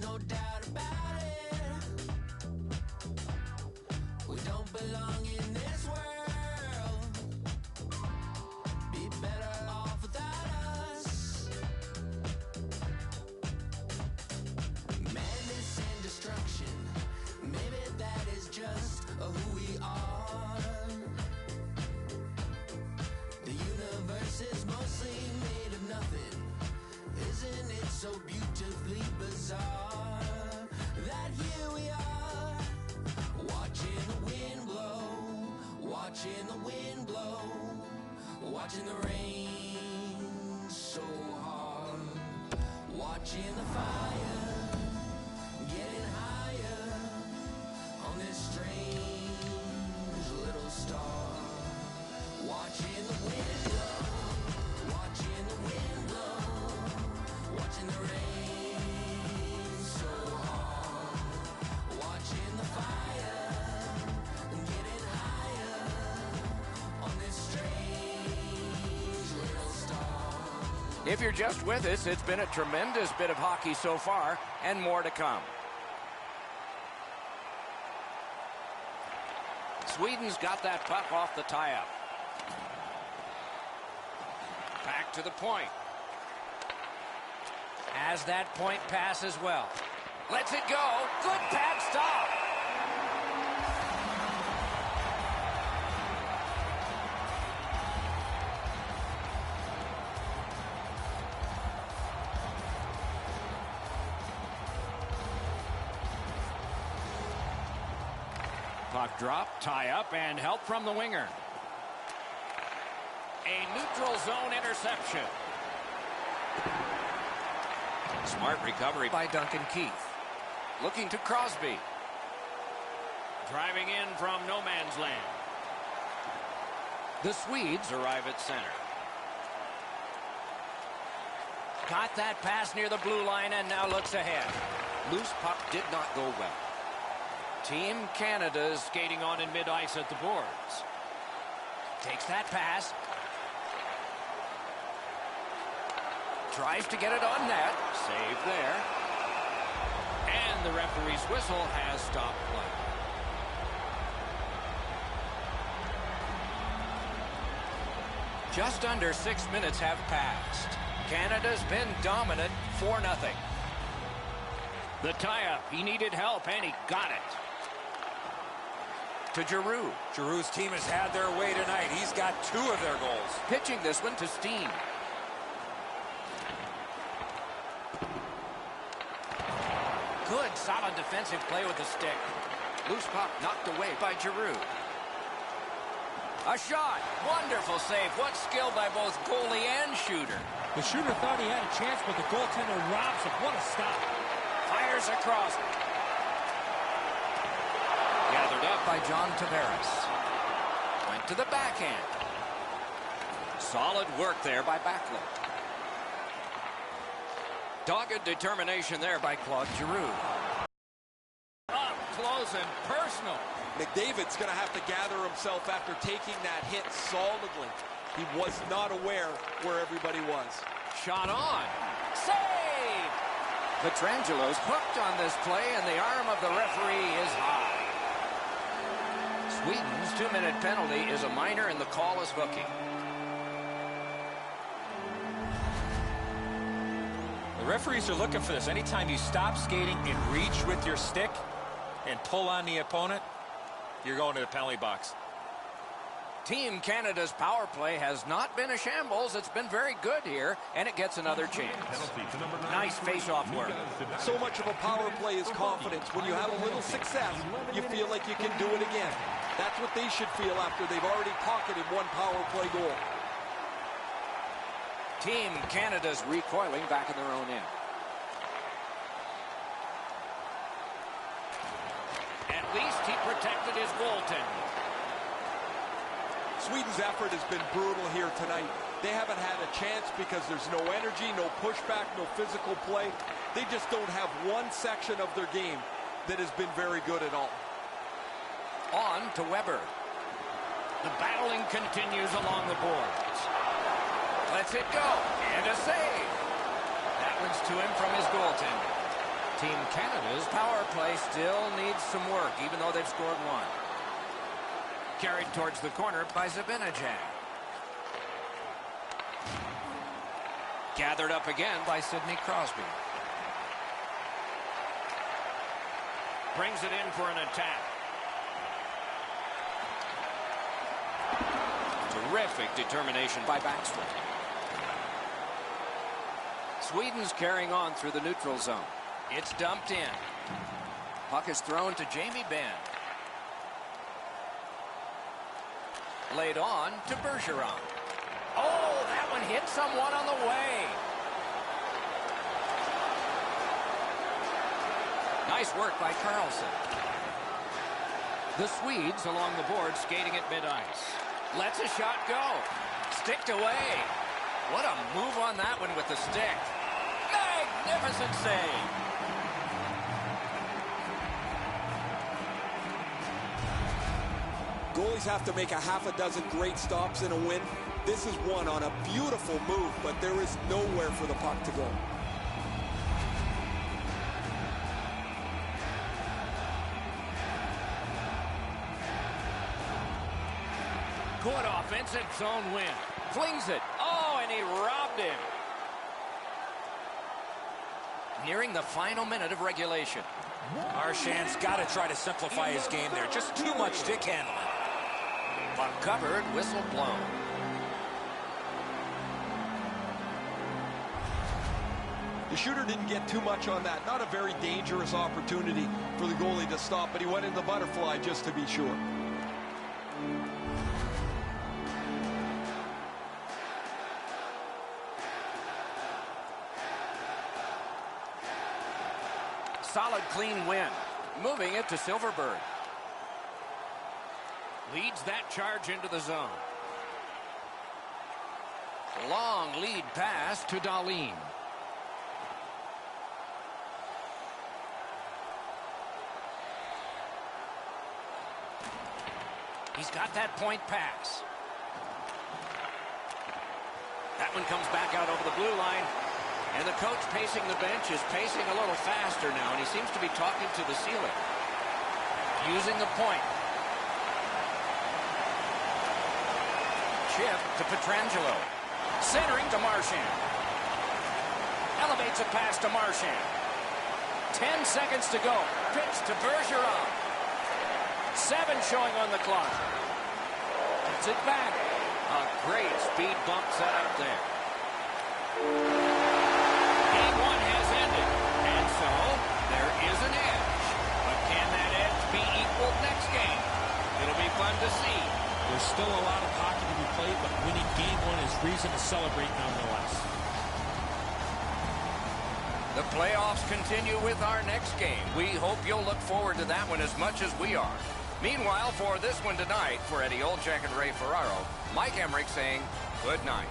No doubt about it. We don't belong in this world. Be better off without us. Madness and destruction, maybe that is just who we are. The universe is mostly made of nothing. Isn't it so beautifully bizarre? That here we are, watching the wind blow, watching the wind blow, watching the rain so hard, watching the fire getting higher on this strange little star, watching the wind blow, watching the wind blow, watching the rain. If you're just with us, it's been a tremendous bit of hockey so far, and more to come. Sweden's got that puck off the tie-up. Back to the point. Has that point pass as well. Lets it go. Good pad stop. Puck drop, tie up, and help from the winger. A neutral zone interception. Smart recovery by Duncan Keith. Looking to Crosby. Driving in from no man's land. The Swedes arrive at center. Got that pass near the blue line and now looks ahead. Loose puck did not go well. Team Canada is skating on in mid-ice at the boards. Takes that pass. Tries to get it on net. Save there. And the referee's whistle has stopped play. Just under 6 minutes have passed. Canada's been dominant 4-0. The tie-up. He needed help, and he got it. To Giroux. Giroux's team has had their way tonight. He's got 2 of their goals. Pitching this one to Steen. Good, solid defensive play with the stick. Loose puck knocked away by Giroux. A shot. Wonderful save. What skill by both goalie and shooter. The shooter thought he had a chance, but the goaltender robs him. What a stop. Fires across. Gathered up by John Tavares. Went to the backhand. Solid work there by Backlund. Dogged determination there by Claude Giroux. close and personal. McDavid's going to have to gather himself after taking that hit solidly. He was not aware where everybody was. Shot on. Save! Petrangelo's hooked on this play, and the arm of the referee is high. Sweden's 2-minute penalty is a minor, and the call is hooking. The referees are looking for this. Anytime you stop skating and reach with your stick and pull on the opponent, you're going to the penalty box. Team Canada's power play has not been a shambles. It's been very good here, and it gets another chance. Nice face-off work. So much of a power play is confidence. When you have a little success, you feel like you can do it again. That's what they should feel after they've already pocketed one power play goal. Team Canada's recoiling back in their own end. At least he protected his goaltender. Sweden's effort has been brutal here tonight. They haven't had a chance because there's no energy, no pushback, no physical play. They just don't have one section of their game that has been very good at all. On to Weber. The battling continues along the boards. Lets it go, and a save. That one's to him from his goaltender. Team Canada's power play still needs some work, even though they've scored one. Carried towards the corner by Zibanejad. Gathered up again by Sidney Crosby. Brings it in for an attack. Terrific determination by Backstrom. Sweden's carrying on through the neutral zone. It's dumped in. Puck is thrown to Jamie Benn. Laid on to Bergeron. Oh, that one hit someone on the way. Nice work by Carlson. The Swedes along the board skating at mid-ice. Lets a shot go. Sticked away. What a move on that one with the stick. Magnificent save. Goalies have to make a half a dozen great stops in a win. This is one on a beautiful move, but there is nowhere for the puck to go. Good offensive zone win. Flings it. Oh, and he robbed him. Nearing the final minute of regulation. Marchand's got to try to simplify his game there. Just too much stick handling. Puck covered, whistle blown. The shooter didn't get too much on that. Not a very dangerous opportunity for the goalie to stop, but he went in the butterfly just to be sure. Solid, clean win. Moving it to Silverberg. Leads that charge into the zone. Long lead pass to Dahlin. He's got that point pass. That one comes back out over the blue line. And the coach pacing the bench is pacing a little faster now, and he seems to be talking to the ceiling. Using the point. Chip to Pietrangelo. Centering to Marchand. Elevates a pass to Marchand. 10 seconds to go. Pitch to Bergeron. 7 showing on the clock. Gets it back. A great speed bump set up there. Game 1 has ended, and so there is an edge. But can that edge be equaled next game? It'll be fun to see. There's still a lot of hockey to be played, but winning game 1 is reason to celebrate nonetheless. The playoffs continue with our next game. We hope you'll look forward to that one as much as we are. Meanwhile, for this one tonight, for Eddie Olczyk and Ray Ferraro, Mike Emmerich saying good night.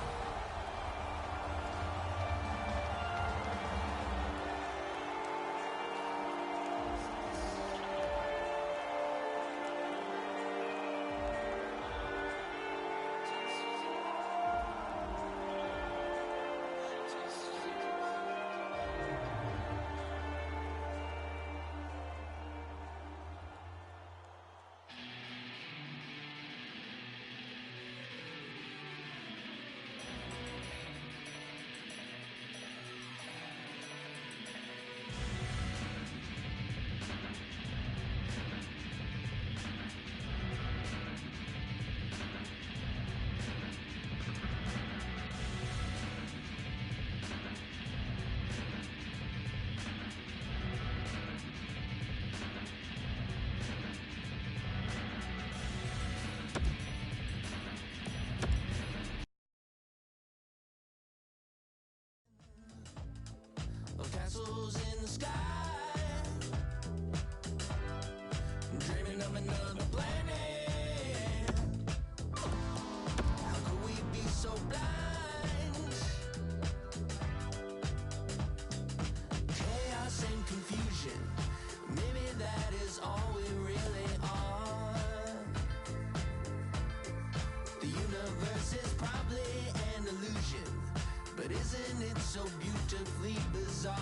isn't it so beautifully bizarre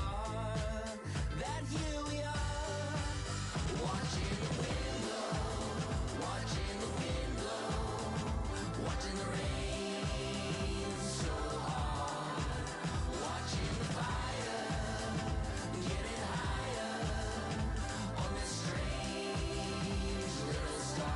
that here we are, watching the wind blow, watching the wind blow, watching the rain so hard, watching the fire getting higher on this strange little star.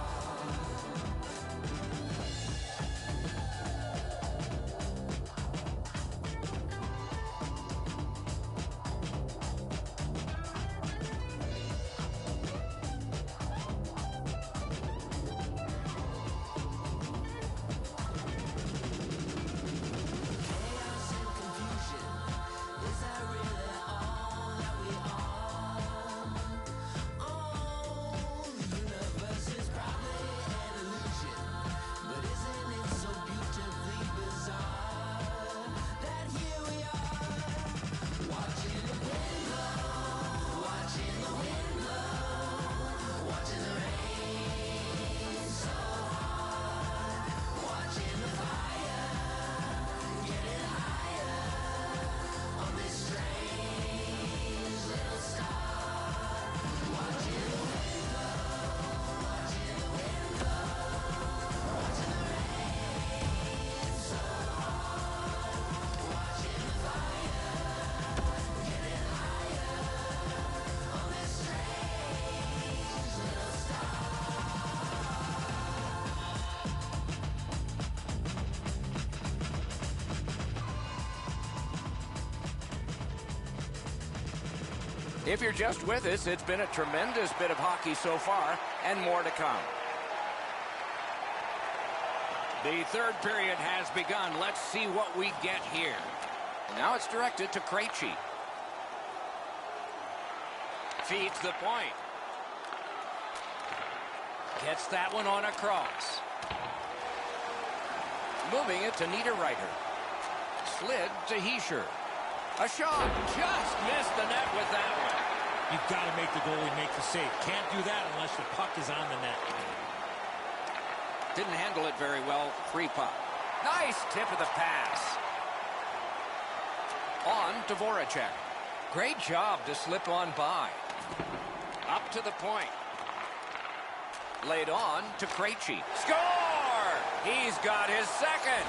If you're just with us, it's been a tremendous bit of hockey so far, and more to come. The third period has begun. Let's see what we get here. And now it's directed to Krejci. Feeds the point. Gets that one on a cross. Moving it to Niederreiter. Slid to Hischier. A shot. Just missed the net with that one. You've got to make the goalie make the save. Can't do that unless the puck is on the net. Didn't handle it very well. Free puck. Nice tip of the pass. On to Voracek. Great job to slip on by. Up to the point. Laid on to Krejci. Score! He's got his second.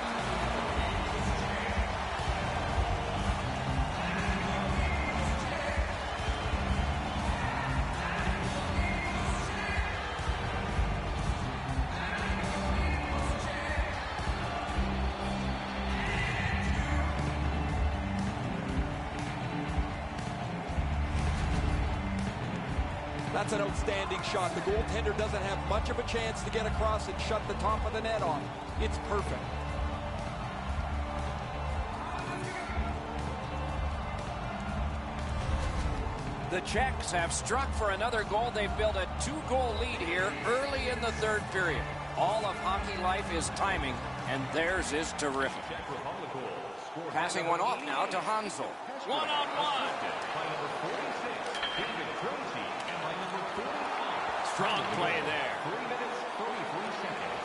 That's an outstanding shot. The goaltender doesn't have much of a chance to get across and shut the top of the net off. It's perfect. The Czechs have struck for another goal. They've built a 2-goal lead here early in the third period. All of hockey life is timing, and theirs is terrific. Passing one off now to Hansel. One-on-one. Strong play there.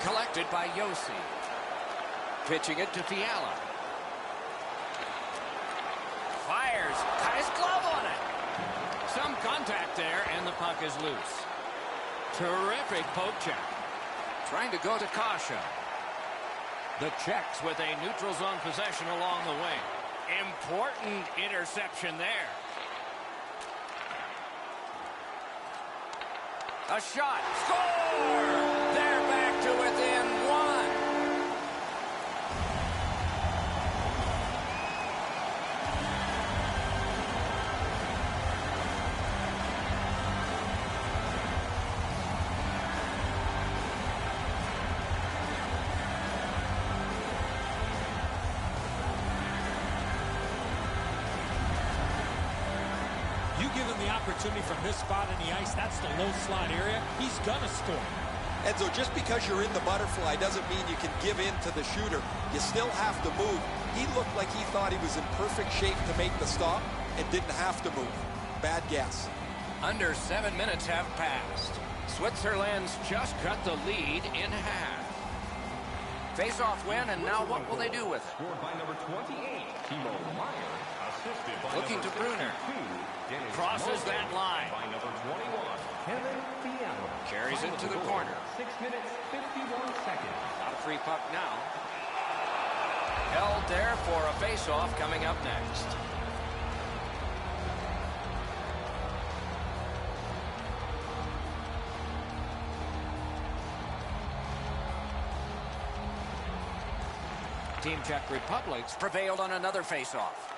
Collected by Yossi. Pitching it to Fiala. Fires. Got his glove on it. Some contact there, and the puck is loose. Terrific poke check. Trying to go to Kasha. The Czechs with a neutral zone possession along the wing. Important interception there. A shot. Score! They're back to within one. You give him the opportunity from this spot in the ice, that's the low slot area, he's gonna score. Enzo, just because you're in the butterfly doesn't mean you can give in to the shooter. You still have to move. He looked like he thought he was in perfect shape to make the stop and didn't have to move. Bad guess. Under 7 minutes have passed. Switzerland's just cut the lead in half. Face-off win, and now what will they do with it? Scored by number 28, Timo Meyer. Assisted by Looking to Brunner. Crosses that line. By number 21, Kevin Fiala. Carries it to the corner. 6 minutes, 51 seconds. A free puck now. Held there for a face-off coming up next. Team Czech Republic's prevailed on another face-off.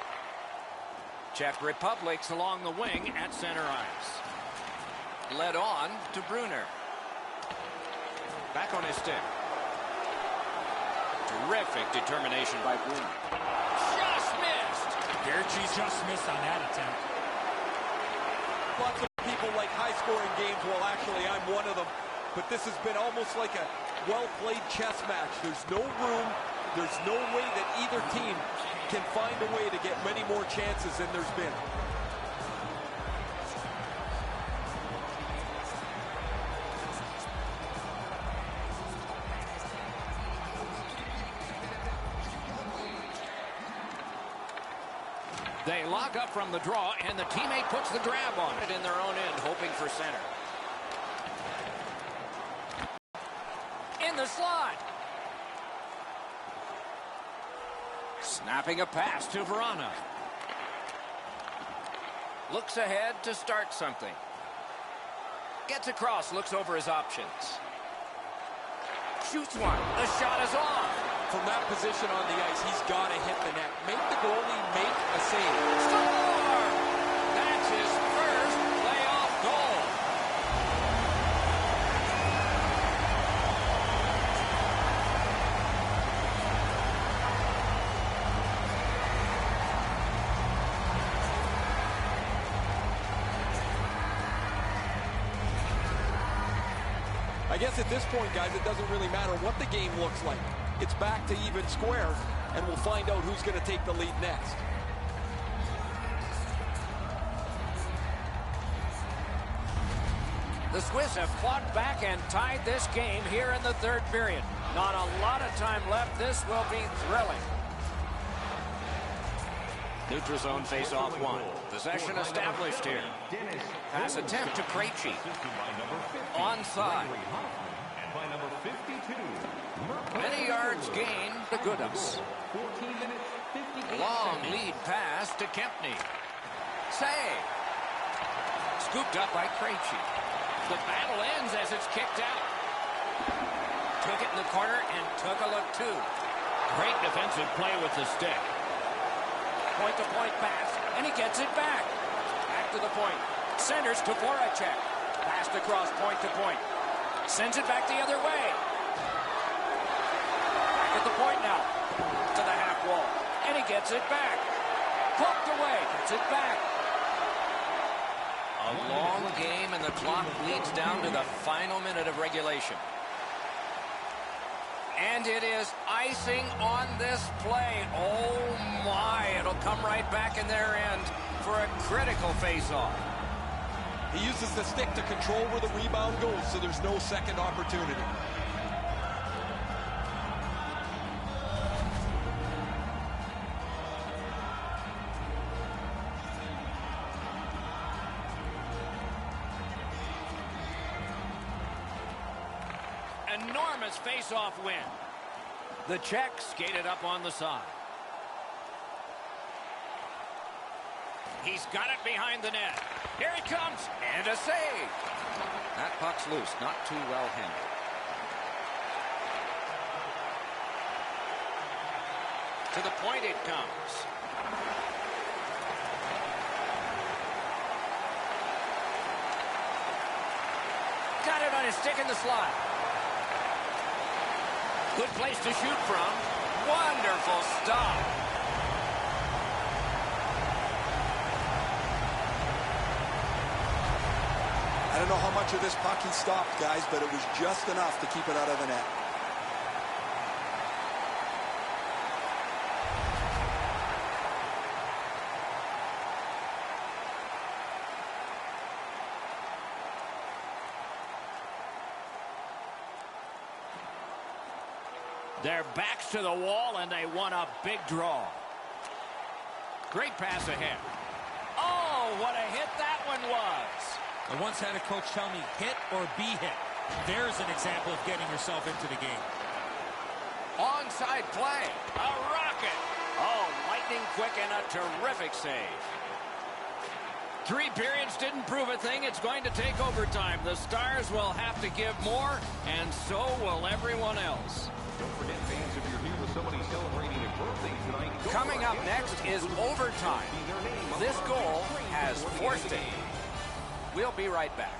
Czech Republic's along the wing at center ice. Led on to Brunner. Back on his stick. Terrific determination by Brunner. Just missed. Gerchi just missed on that attempt. Lots of people like high-scoring games. Well, actually, I'm one of them. But this has been almost like a well-played chess match. There's no room. There's no way that either team can find a way to get many more chances than there's been. They lock up from the draw, and the teammate puts the grab on it in their own end, hoping for center. In the slot. Snapping a pass to Verana. Looks ahead to start something. Gets across, looks over his options. Shoots one. The shot is off. From that position on the ice, he's got to hit the net. Make the goalie make a save. Score! That's his first playoff goal. I guess at this point, guys, it doesn't really matter what the game looks like. It's back to even square, and we'll find out who's going to take the lead next. The Swiss have fought back and tied this game here in the third period. Not a lot of time left. This will be thrilling. Neutral zone face-off one. Possession established here. Pass attempt to Krejci. Onside. And by number 52, Many yards gained to Goodups. 14 minutes, 58 Long seconds. lead pass to Kempney. Save. Scooped up by Krejci. The battle ends as it's kicked out. Took it in the corner and took a look too. Great defensive play with the stick. Point-to-point pass, and he gets it back. Back to the point. Centers to Voracek. Passed across point-to-point. Sends it back the other way. Back at the point now. To the half wall. And he gets it back. Poked away. Gets it back. A long game, and the clock bleeds down to the final minute of regulation. And it is icing on this play. Oh, my. It'll come right back in their end for a critical face-off. He uses the stick to control where the rebound goes, so there's no second opportunity. Enormous face-off win. The Czechs skated up on the side. He's got it behind the net. Here he comes, and a save. That puck's loose, not too well handled. To the point it comes. Got it on his stick in the slot. Good place to shoot from. Wonderful stop. I don't know how much of this puck he stopped, guys, but it was just enough to keep it out of the net. Their backs to the wall, and they won a big draw. Great pass ahead. Oh, what a hit that one was. I once had a coach tell me, hit or be hit. There's an example of getting yourself into the game. Onside play. A rocket. Oh, lightning quick and a terrific save. 3 periods didn't prove a thing. It's going to take overtime. The Stars will have to give more, and so will everyone else. Don't forget, fans, if you're here with somebody celebrating a birthday tonight, Coming up next is overtime. This goal has forced it. We'll be right back.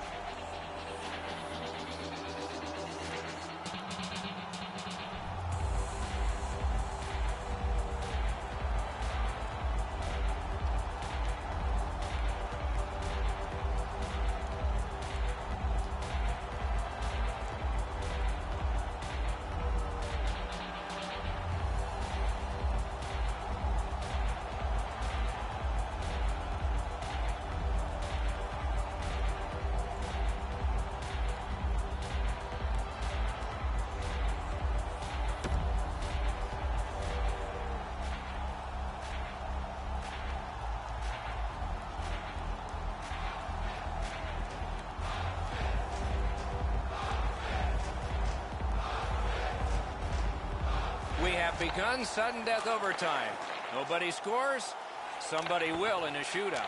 We have begun sudden death overtime. Nobody scores. Somebody will in a shootout.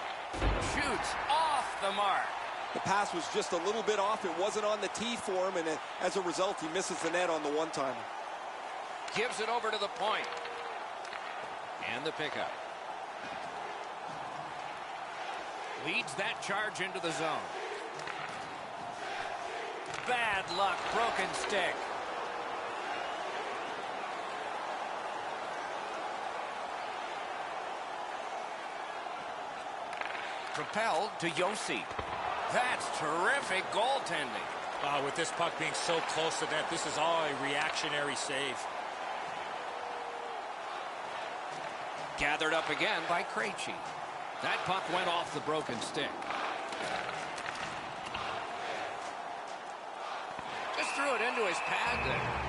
Shoots off the mark. The pass was just a little bit off. It wasn't on the tee for him, and as a result, he misses the net on the one-timer. Gives it over to the point. And the pickup. Leads that charge into the zone. Bad luck, broken stick. Propelled to Yossi. That's terrific goaltending. With this puck being so close to net, this is all a reactionary save. Gathered up again by Krejci. That puck went off the broken stick. Just threw it into his pad there.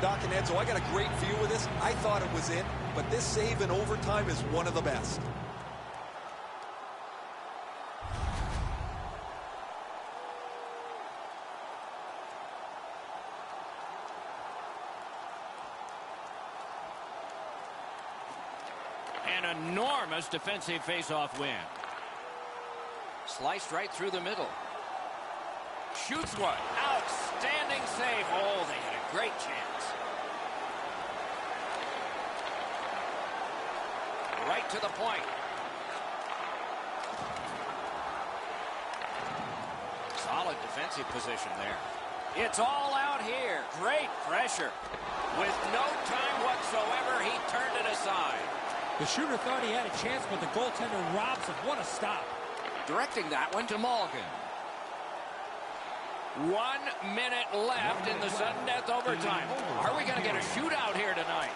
Doc and Edzo, I got a great view of this. I thought it was in, but this save in overtime is one of the best. An enormous defensive face-off win. Sliced right through the middle. Shoots one. Outstanding save. Oh, they had a great chance. Right to the point. Solid defensive position there. It's all out here. Great pressure. With no time whatsoever, he turned it aside. The shooter thought he had a chance, but the goaltender robs him. What a stop. Directing that one to Malkin. 1 minute left in the sudden death overtime. Are we going to get a shootout here tonight?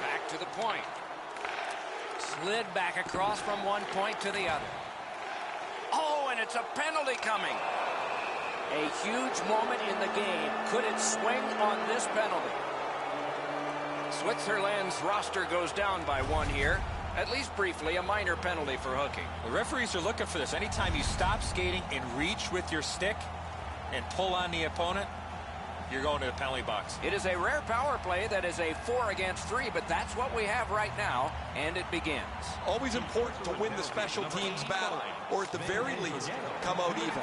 Back to the point. Slid back across from one point to the other. Oh, and it's a penalty coming. A huge moment in the game. Could it swing on this penalty? Switzerland's roster goes down by 1 here. At least briefly, a minor penalty for hooking. The referees are looking for this. Anytime you stop skating and reach with your stick and pull on the opponent, you're going to the penalty box. It is a rare power play that is a 4 against 3, but that's what we have right now, and it begins. Always important to win the special teams battle, or at the very least, come out even.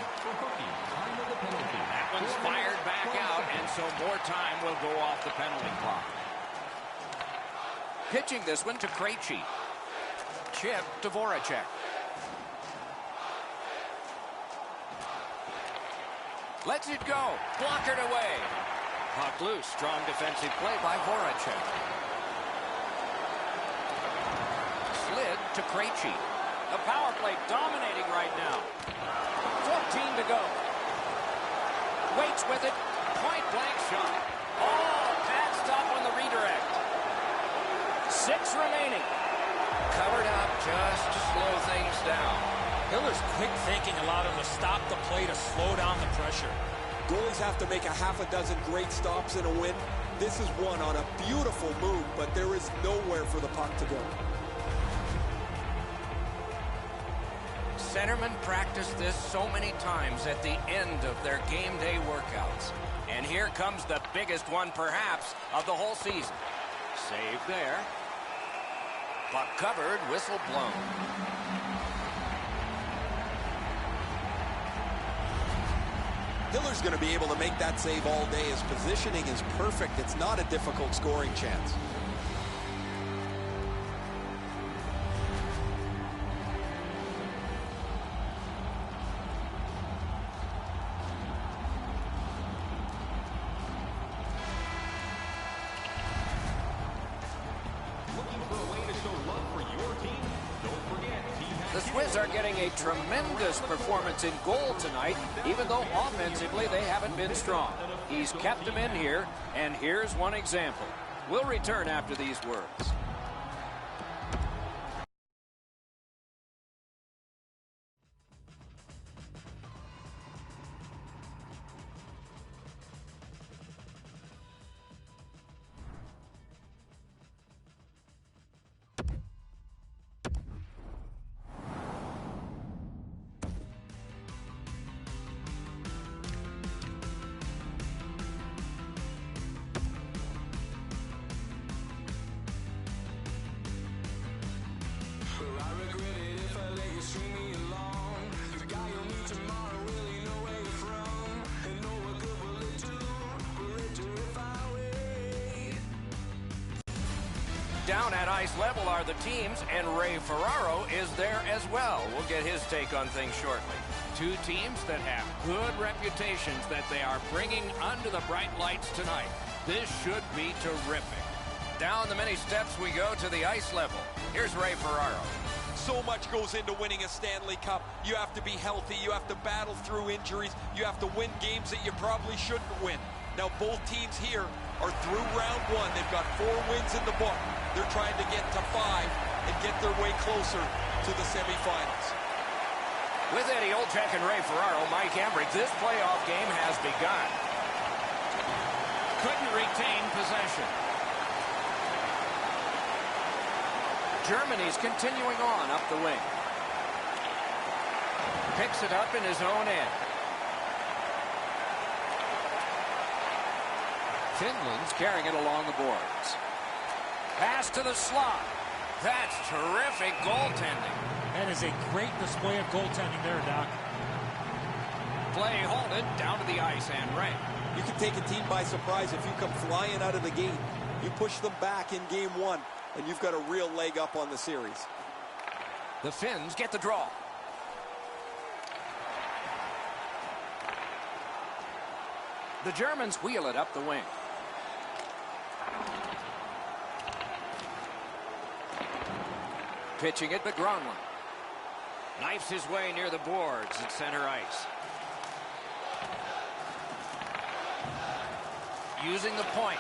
That one's fired back out, and so more time will go off the penalty clock. Pitching this one to Krejci. Chip to Voracek. Lets it go. Blockered away. Puck loose. Strong defensive play by Voracek. Slid to Krejci. The power play dominating right now. 14 to go. Waits with it. Point blank shot. Oh, pad stop on the redirect. 6 remaining. Covered up just to slow things down. Hiller's quick thinking allowed him to stop the play to slow down the pressure. Goalies have to make a half a dozen great stops in a win. This is one on a beautiful move, but there is nowhere for the puck to go. Centermen practice this so many times at the end of their game day workouts. And here comes the biggest one, perhaps, of the whole season. Save there. Puck covered, whistle blown. Hiller's going to be able to make that save all day. His positioning is perfect. It's not a difficult scoring chance. The Swiss are getting a tremendous performance in goal tonight, even though offensively they haven't been strong. He's kept them in here, and here's one example. We'll return after these words. Down at ice level are the teams, and Ray Ferraro is there as well. We'll get his take on things shortly. Two teams that have good reputations that they are bringing under the bright lights tonight. This should be terrific. Down the many steps we go to the ice level. Here's Ray Ferraro. So much goes into winning a Stanley Cup. You have to be healthy. You have to battle through injuries. You have to win games that you probably shouldn't win. Now, both teams here are through round one. They've got 4 wins in the book. They're trying to get to 5 and get their way closer to the semifinals. With Eddie Olczyk and Ray Ferraro, Mike Emrick, this playoff game has begun. Couldn't retain possession. Germany's continuing on up the wing. Picks it up in his own end. Finland's carrying it along the boards. Pass to the slot. That's terrific goaltending. That is a great display of goaltending there, Doc. Play halted, down to the ice, and Ray. You can take a team by surprise if you come flying out of the gate. You push them back in game 1, and you've got a real leg up on the series. The Finns get the draw. The Germans wheel it up the wing. Pitching it to Gronlund. Knifes his way near the boards at center ice. Using the point.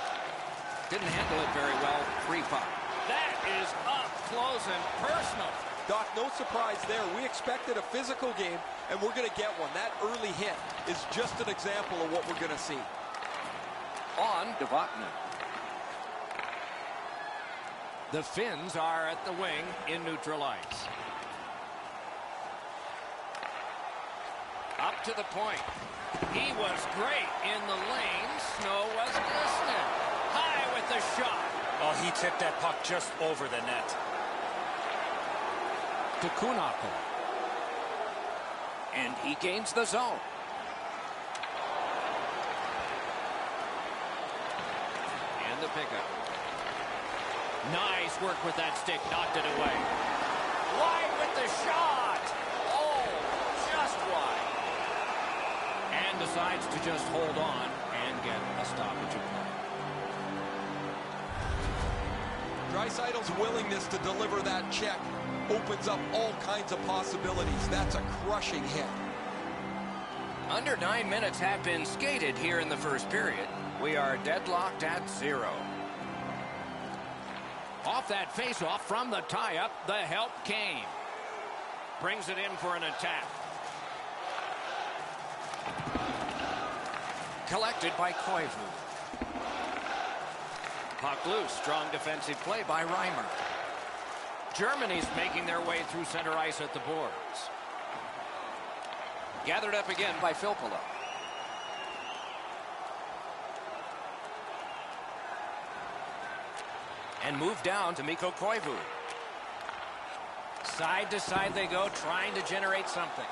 Didn't handle it very well. Free puck. That is up close and personal. Doc, no surprise there. We expected a physical game, and we're going to get one. That early hit is just an example of what we're going to see. On to Vatanen. The Finns are at the wing in neutral ice. Up to the point. He was great in the lane. Snow was glistening. High with the shot. Oh, he tipped that puck just over the net. To Kunako. And he gains the zone. And the pickup. Nice work with that stick. Knocked it away. Wide with the shot. Oh, just wide. And decides to just hold on and get a stoppage of play. Draisaitl's willingness to deliver that check opens up all kinds of possibilities. That's a crushing hit. Under 9 minutes have been skated here in the first period. We are deadlocked at 0. Off that faceoff from the tie-up, the help came. brings it in for an attack. Collected by Koivu. Puck loose. Strong defensive play by Reimer. Germany's making their way through center ice at the boards. Gathered up again by Filppula. And moved down to Mikko Koivu. Side to side they go, trying to generate something.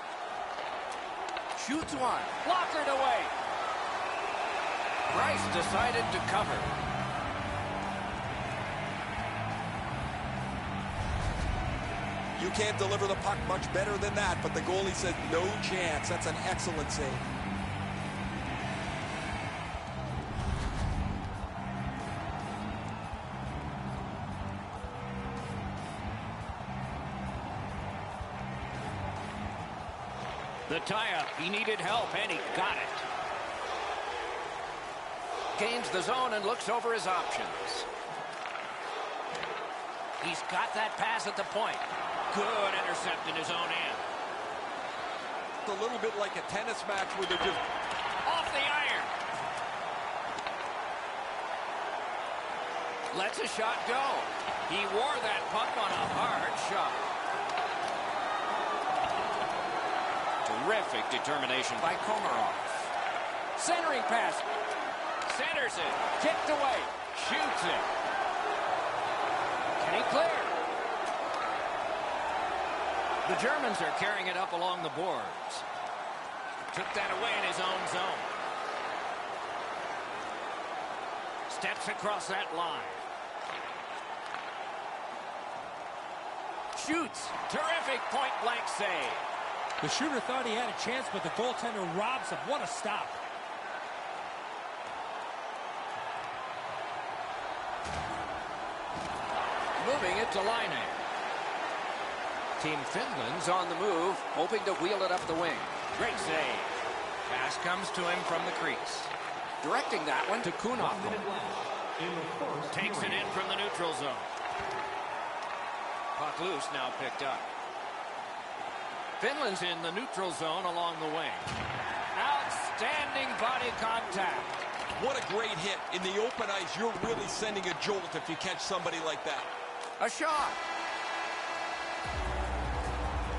Shoots one. Blockered away. Price decided to cover. You can't deliver the puck much better than that, but the goalie said no chance. That's an excellent save. The tie-up. He needed help, and he got it. Gains the zone and looks over his options. He's got that pass at the point. Good intercept in his own end. It's a little bit like a tennis match where they're just Off the iron. Lets a shot go. He wore that puck on a hard shot. Terrific determination by Komarov. Centering pass. Centers it. Kicked away. Shoots it. Can he clear? The Germans are carrying it up along the boards. Took that away in his own zone. Steps across that line. Shoots. Terrific point-blank save. The shooter thought he had a chance, but the goaltender robs him. What a stop. Moving it to Laine. Team Finland's on the move, hoping to wheel it up the wing. Great save. Pass comes to him from the crease. Directing that one to Kunov. Takes it in from the neutral zone. Puck loose, now picked up. Finland's in the neutral zone along the wing. Outstanding body contact. what a great hit. In the open ice, you're really sending a jolt if you catch somebody like that. A shot.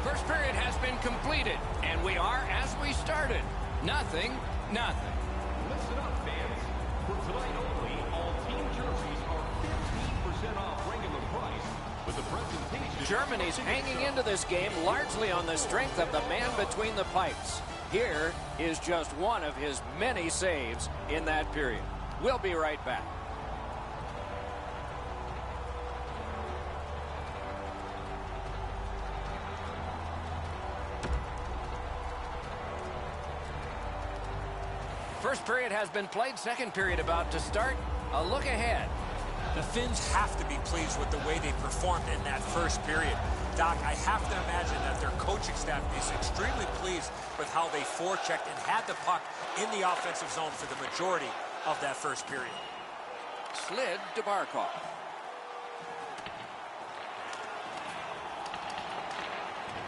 First period has been completed, and we are as we started. Nothing. Listen up, fans. For tonight only, all team jerseys are 15% off regular price with the presentation. Germany's hanging into this game largely on the strength of the man between the pipes. Here is just one of his many saves in that period. We'll be right back. First period has been played. Second period about to start. A look ahead. The Finns have to be pleased with the way they performed in that first period. Doc, I have to imagine that their coaching staff is extremely pleased with how they forechecked and had the puck in the offensive zone for the majority of that first period. Slid to Barkov.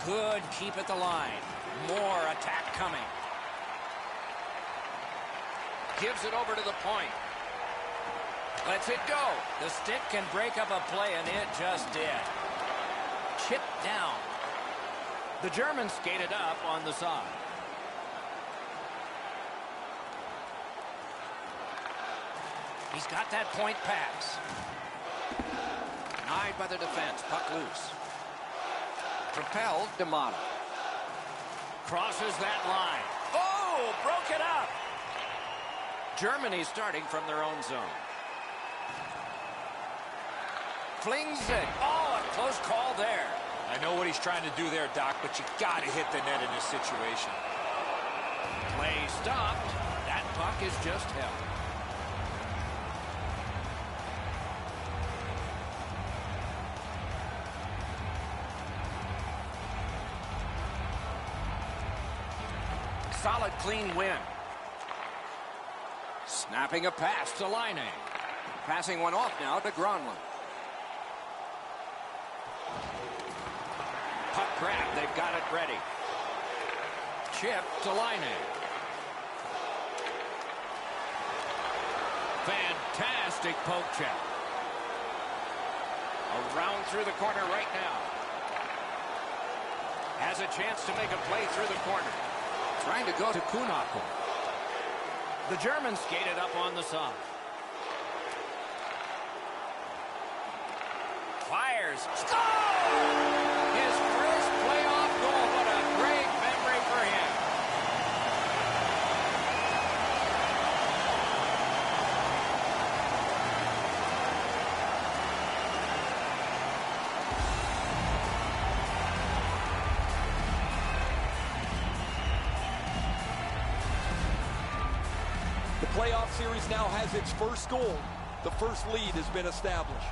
Good keep at the line. More attack coming. Gives it over to the point. Lets it go. The stick can break up a play, and it just did. Chipped down. The Germans skated up on the side. He's got that point pass. Denied by the defense. Puck loose. Propelled to Mata. Crosses that line. Oh, broke it up. Germany starting from their own zone. Flings it. Oh, a close call there. I know what he's trying to do there, Doc, but you got to hit the net in this situation. Play stopped. That puck is just held. Solid, clean win. Snapping a pass to Laine. Passing one off now to Granlund. Puck scrap. They've got it ready. Chip to Laine. Fantastic poke check. Around through the corner right now. Has a chance to make a play through the corner. Trying to go to Kunako. The German skated up on the side. Fires. Score! His first playoff goal. What a great memory for him. The playoff series now has its first goal. The first lead has been established.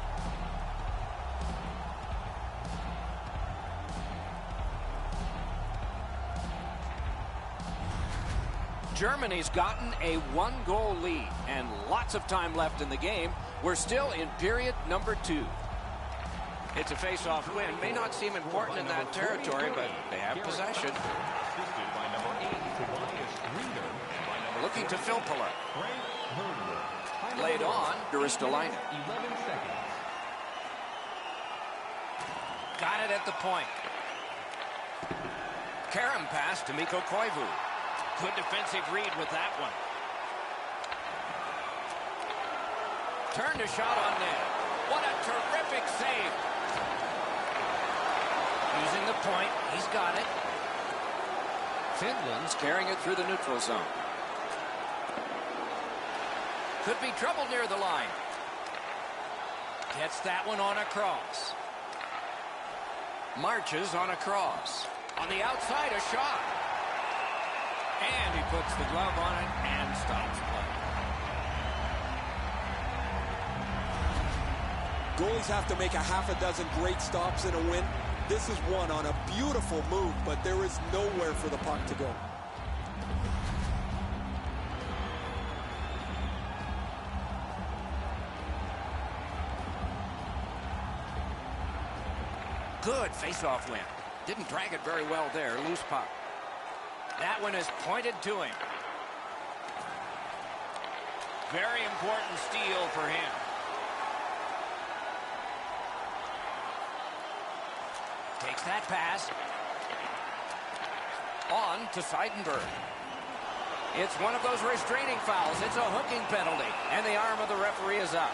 Germany's gotten a one-goal lead and lots of time left in the game. We're still in period number 2. It's a face-off win. May not seem important in that territory, but they have possession. Looking to Filppula. Laid on to Ristolainen. Got it at the point. Karam pass to Mikko Koivu. Good defensive read with that one. Turned a shot on net. What a terrific save. Using the point. He's got it. Finland's carrying it through the neutral zone. Could be trouble near the line. Gets that one on a cross. Marches on a cross. On the outside, a shot. And he puts the glove on it and stops play. Goalies have to make a half a dozen great stops in a win. This is one on a beautiful move, but there is nowhere for the puck to go. Good face-off win. Didn't drag it very well there. Loose puck. That one is pointed to him. Very important steal for him. Takes that pass. On to Seidenberg. It's one of those restraining fouls. It's a hooking penalty, and the arm of the referee is up.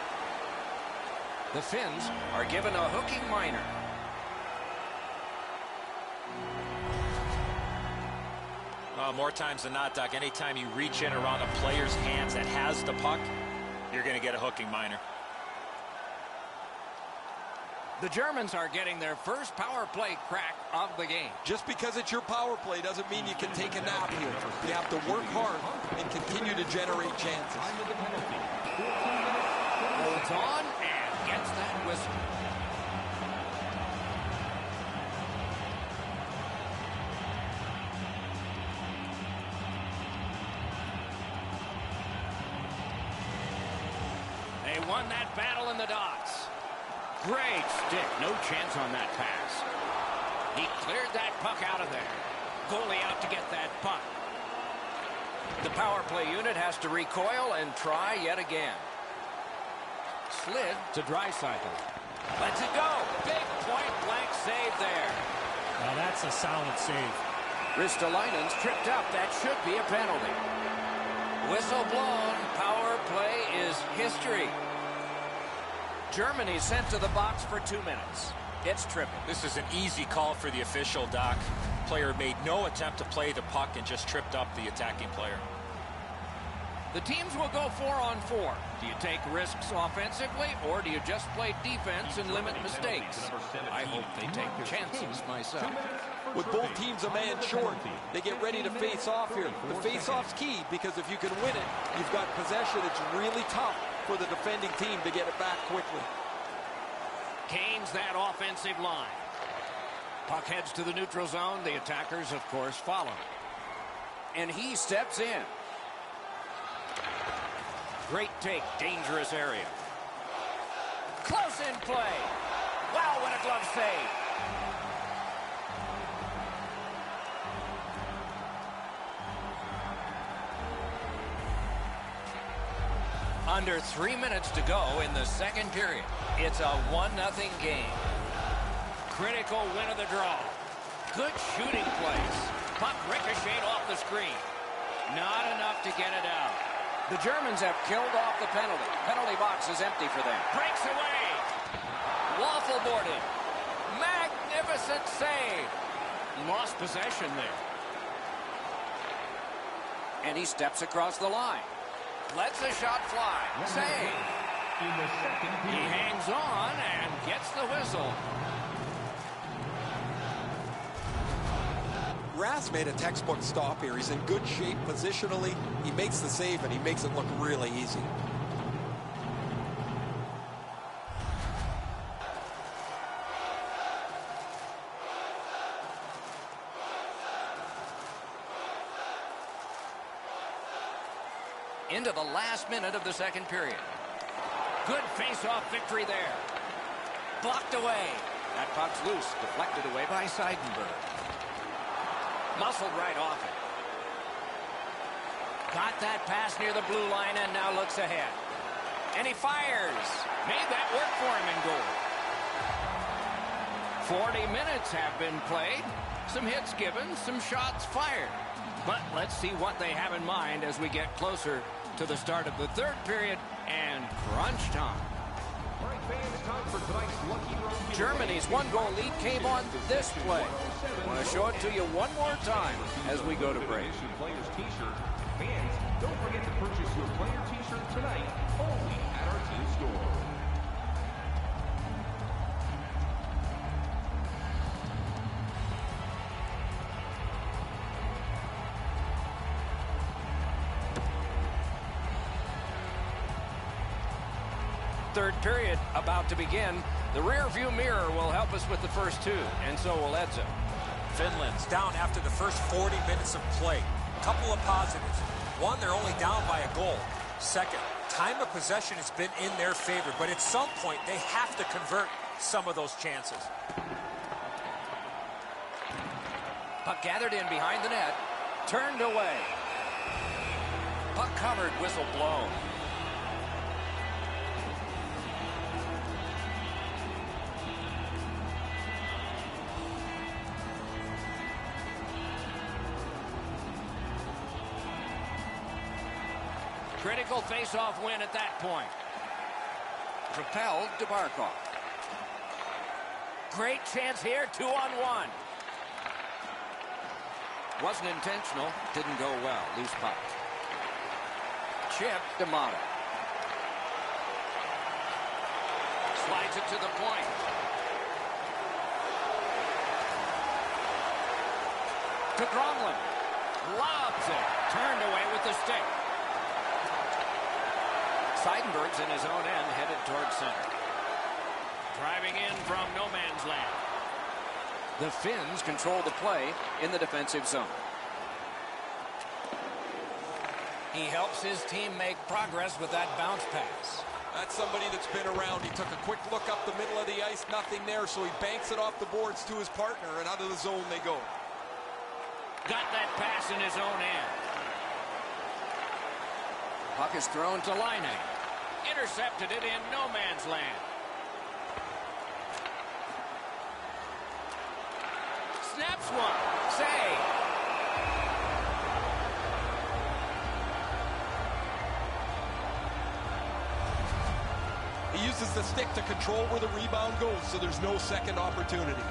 The Finns are given a hooking minor. More times than not, Doc, anytime you reach in around a player's hands that has the puck, you're going to get a hooking minor. The Germans are getting their first power play crack of the game. Just because it's your power play doesn't mean you can take a nap here. You have to work hard and continue to generate chances. Holds on and gets that whistle. They won that battle in the docks. Great stick. No chance on that pass. He cleared that puck out of there. Goalie out to get that puck. The power play unit has to recoil and try yet again. Slid to Draisaitl. Lets it go. Big point-blank save there. Now that's a solid save. Ristolainen's tripped up. That should be a penalty. Whistle blown. Power play is history. Germany sent to the box for 2 minutes. It's tripping. This is an easy call for the official, Doc. Player made no attempt to play the puck and just tripped up the attacking player. The teams will go 4-on-4. Do you take risks offensively, or do you just play defense and limit mistakes? I hope they take chances myself. With both teams a man short, they get ready to face off here. The face-off's key, because if you can win it, you've got possession. It's really tough for the defending team to get it back quickly. Gains that offensive line. Puck heads to the neutral zone. The attackers, of course, follow. And he steps in. Great take, dangerous area. Close in play. Wow, what a glove save. Under 3 minutes to go in the second period. It's a 1-0 game. Critical win of the draw. Good shooting place. Puck ricocheted off the screen. Not enough to get it out. The Germans have killed off the penalty. Penalty box is empty for them. Breaks away. Waffle boarded. Magnificent save. Lost possession there. And he steps across the line. Lets the shot fly. Save. He hangs on and gets the whistle. Rath's made a textbook stop here. He's in good shape positionally. He makes the save, and he makes it look really easy. Into the last minute of the second period. Good face-off victory there. Blocked away. That puck's loose. Deflected away by Seidenberg. Muscled right off it. Got that pass near the blue line and now looks ahead. And he fires. Made that work for him in goal. 40 minutes have been played. Some hits given, some shots fired. But let's see what they have in mind as we get closer to the start of the third period and crunch time. All right, fans, time for tonight's Lucky Road. Germany's one-goal lead came on this play. I want to show it to you one more time as we go to break. Players T-shirt. Fans, don't forget to purchase your player T-shirt tonight only at our team store. Third period about to begin. The rear view mirror will help us with the first two, and so will Edzo. Finland's down after the first 40 minutes of play. Couple of positives. One, they're only down by a goal. Second, time of possession has been in their favor, but at some point they have to convert some of those chances. Puck gathered in behind the net. Turned away. Puck covered, whistle blown. Critical face-off win at that point. Propelled to Barkov. Great chance here, 2-on-1. Wasn't intentional, didn't go well. Loose puck. Chip to Mata. Slides it to the point. To Gromlin. Lobs it. Turned away with the stick. Seidenberg's in his own end, headed towards center. Driving in from no man's land. The Finns control the play in the defensive zone. He helps his team make progress with that bounce pass. That's somebody that's been around. He took a quick look up the middle of the ice, nothing there, so he banks it off the boards to his partner, and out of the zone they go. Got that pass in his own end. Puck is thrown to Laine. Intercepted it in no man's land. Snaps one. Save. He uses the stick to control where the rebound goes, so there's no second opportunity.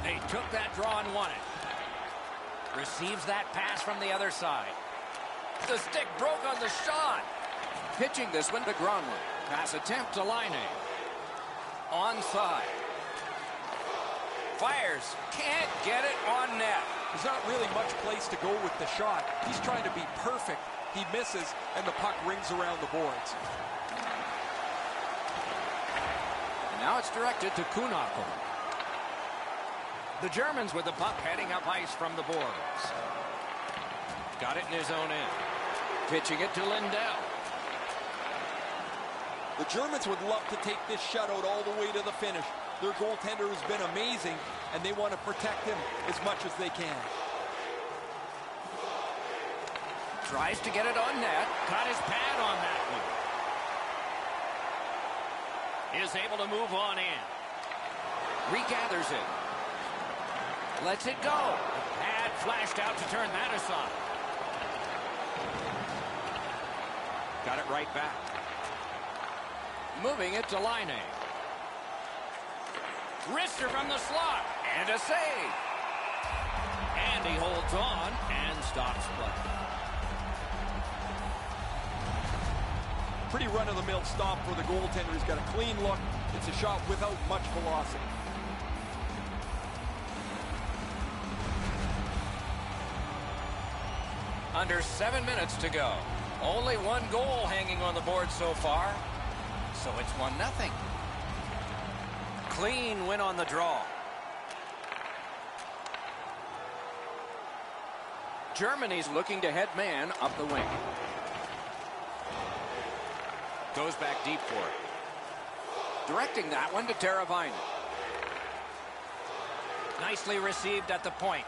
They took that draw and won it. Receives that pass from the other side. The stick broke on the shot. Pitching this one to Gromlin. Pass attempt to Laine. Onside. Fires. Can't get it on net. There's not really much place to go with the shot. He's trying to be perfect. He misses, and the puck rings around the boards. And now it's directed to Kuhnhackl. The Germans with the puck heading up ice from the boards. Got it in his own end. Pitching it to Lindell. The Germans would love to take this shutout all the way to the finish. Their goaltender has been amazing, and they want to protect him as much as they can. Tries to get it on net. Got his pad on that one. Is able to move on in. Regathers it. Lets it go. The pad flashed out to turn that aside. Got it right back. Moving it to Line. Wrister from the slot. And a save. And he holds on and stops play. Pretty run-of-the-mill stop for the goaltender. He's got a clean look. It's a shot without much velocity. Under 7 minutes to go. Only one goal hanging on the board so far. So it's 1-0. Clean win on the draw. Germany's looking to head man up the wing. Goes back deep for it. Directing that one to Teravainen. Nicely received at the point.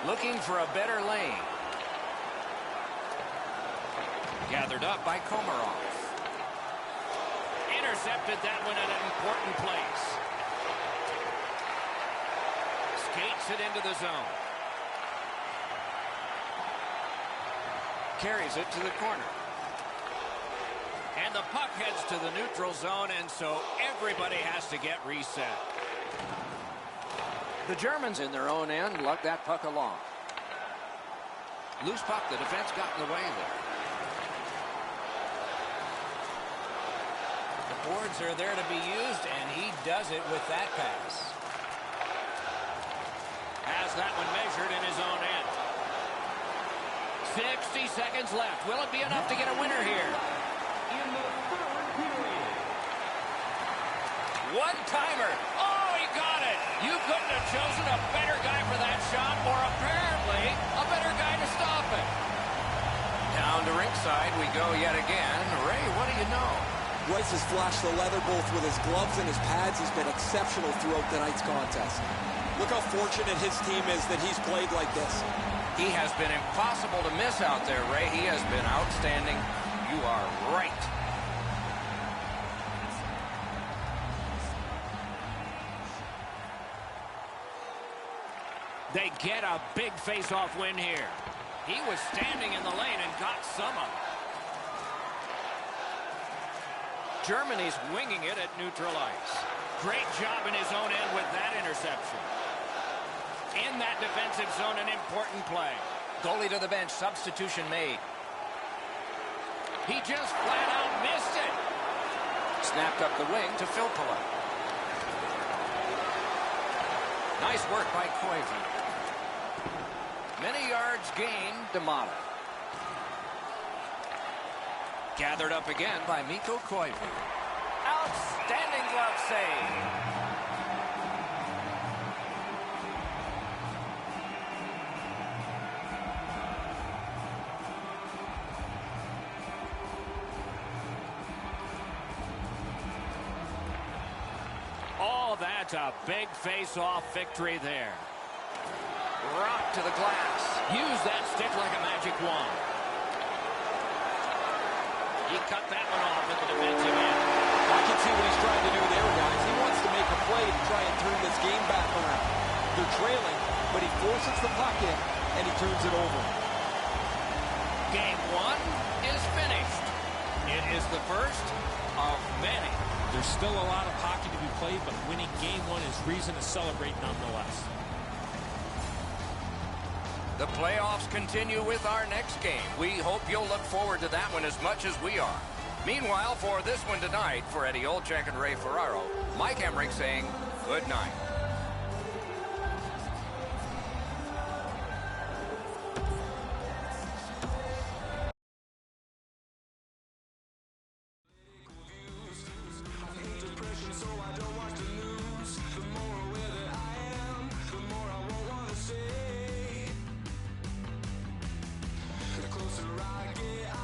Looking for a better lane. Gathered up by Komarov. Intercepted that one at an important place. Skates it into the zone. Carries it to the corner. And the puck heads to the neutral zone, and so everybody has to get reset. The Germans in their own end lug that puck along. Loose puck, the defense got in the way there. The boards are there to be used, and he does it with that pass. Has that one measured in his own end. 60 seconds left. Will it be enough to get a winner here? In the third period. One-timer. Oh, he got it. You couldn't have chosen a better guy for that shot, or apparently a better guy to stop it. Down to rinkside we go yet again. Ray, what do you know? Rice has flashed the leather both with his gloves and his pads. He's been exceptional throughout tonight's contest. Look how fortunate his team is that he's played like this. He has been impossible to miss out there, Ray. He has been outstanding. You are right. They get a big face-off win here. He was standing in the lane and got some of it. Germany's winging it at neutral ice. Great job in his own end with that interception. In that defensive zone, an important play. Goalie to the bench, substitution made. He just flat out missed it. Snapped up the wing to Filppula. Nice work by Koivu. Many yards gained to Mata. Gathered up again by Mikko Koivu. Outstanding glove save. Oh, that's a big face-off victory there. Rock to the glass. Use that stick like a magic wand. He cut that one off at the defensive end. I can see what he's trying to do there, guys. He wants to make a play to try and turn this game back around. They're trailing, but he forces the puck in, and he turns it over. Game one is finished. It is the first of many. There's still a lot of hockey to be played, but winning game one is reason to celebrate nonetheless. The playoffs continue with our next game. We hope you'll look forward to that one as much as we are. Meanwhile, for this one tonight, for Eddie Olczyk and Ray Ferraro, Mike Emmerich saying good night. The closer I get,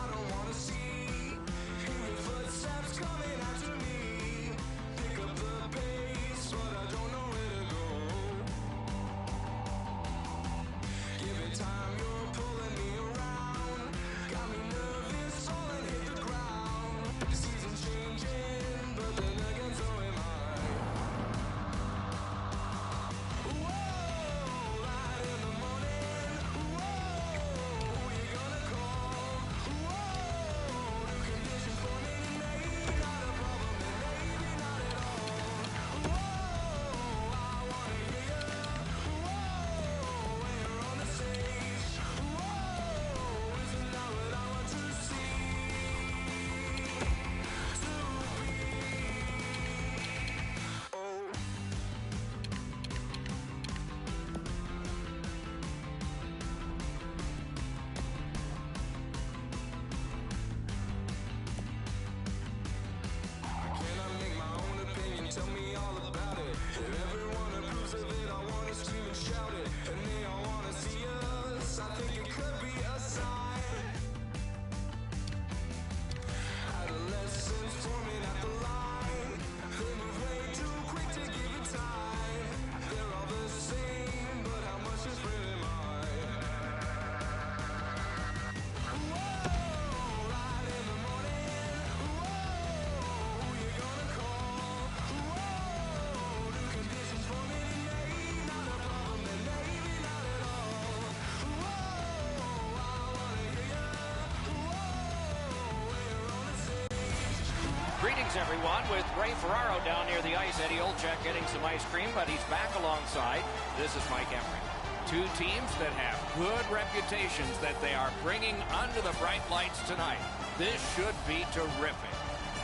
Greetings, everyone. With Ray Ferraro down near the ice, Eddie Olczyk getting some ice cream, but he's back alongside. This is Mike Emery. Two teams that have good reputations that they are bringing under the bright lights tonight. This should be terrific.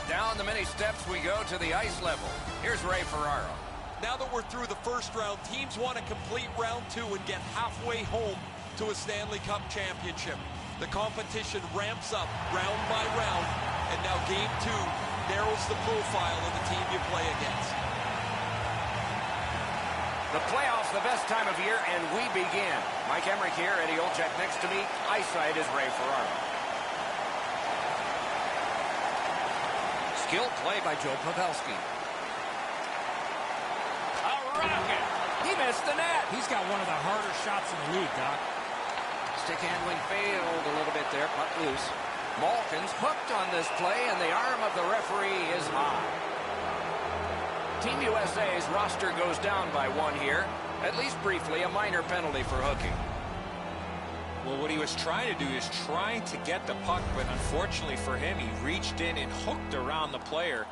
Down the many steps we go to the ice level. Here's Ray Ferraro. Now that we're through the first round, teams want to complete round two and get halfway home to a Stanley Cup championship. The competition ramps up round by round, and now game two narrows the profile of the team you play against. The playoffs, the best time of year, and we begin. Mike Emery here, Eddie Olczyk next to me. Ice side is Ray Ferraro. Skill play by Joe Pavelski. A rocket! He missed the net. He's got one of the harder shots in the league, Doc. Stick handling failed a little bit there, puck loose. Malkin's hooked on this play, and the arm of the referee is high. Team USA's roster goes down by one here. At least briefly, a minor penalty for hooking. Well, what he was trying to do is trying to get the puck, but unfortunately for him, he reached in and hooked around the player.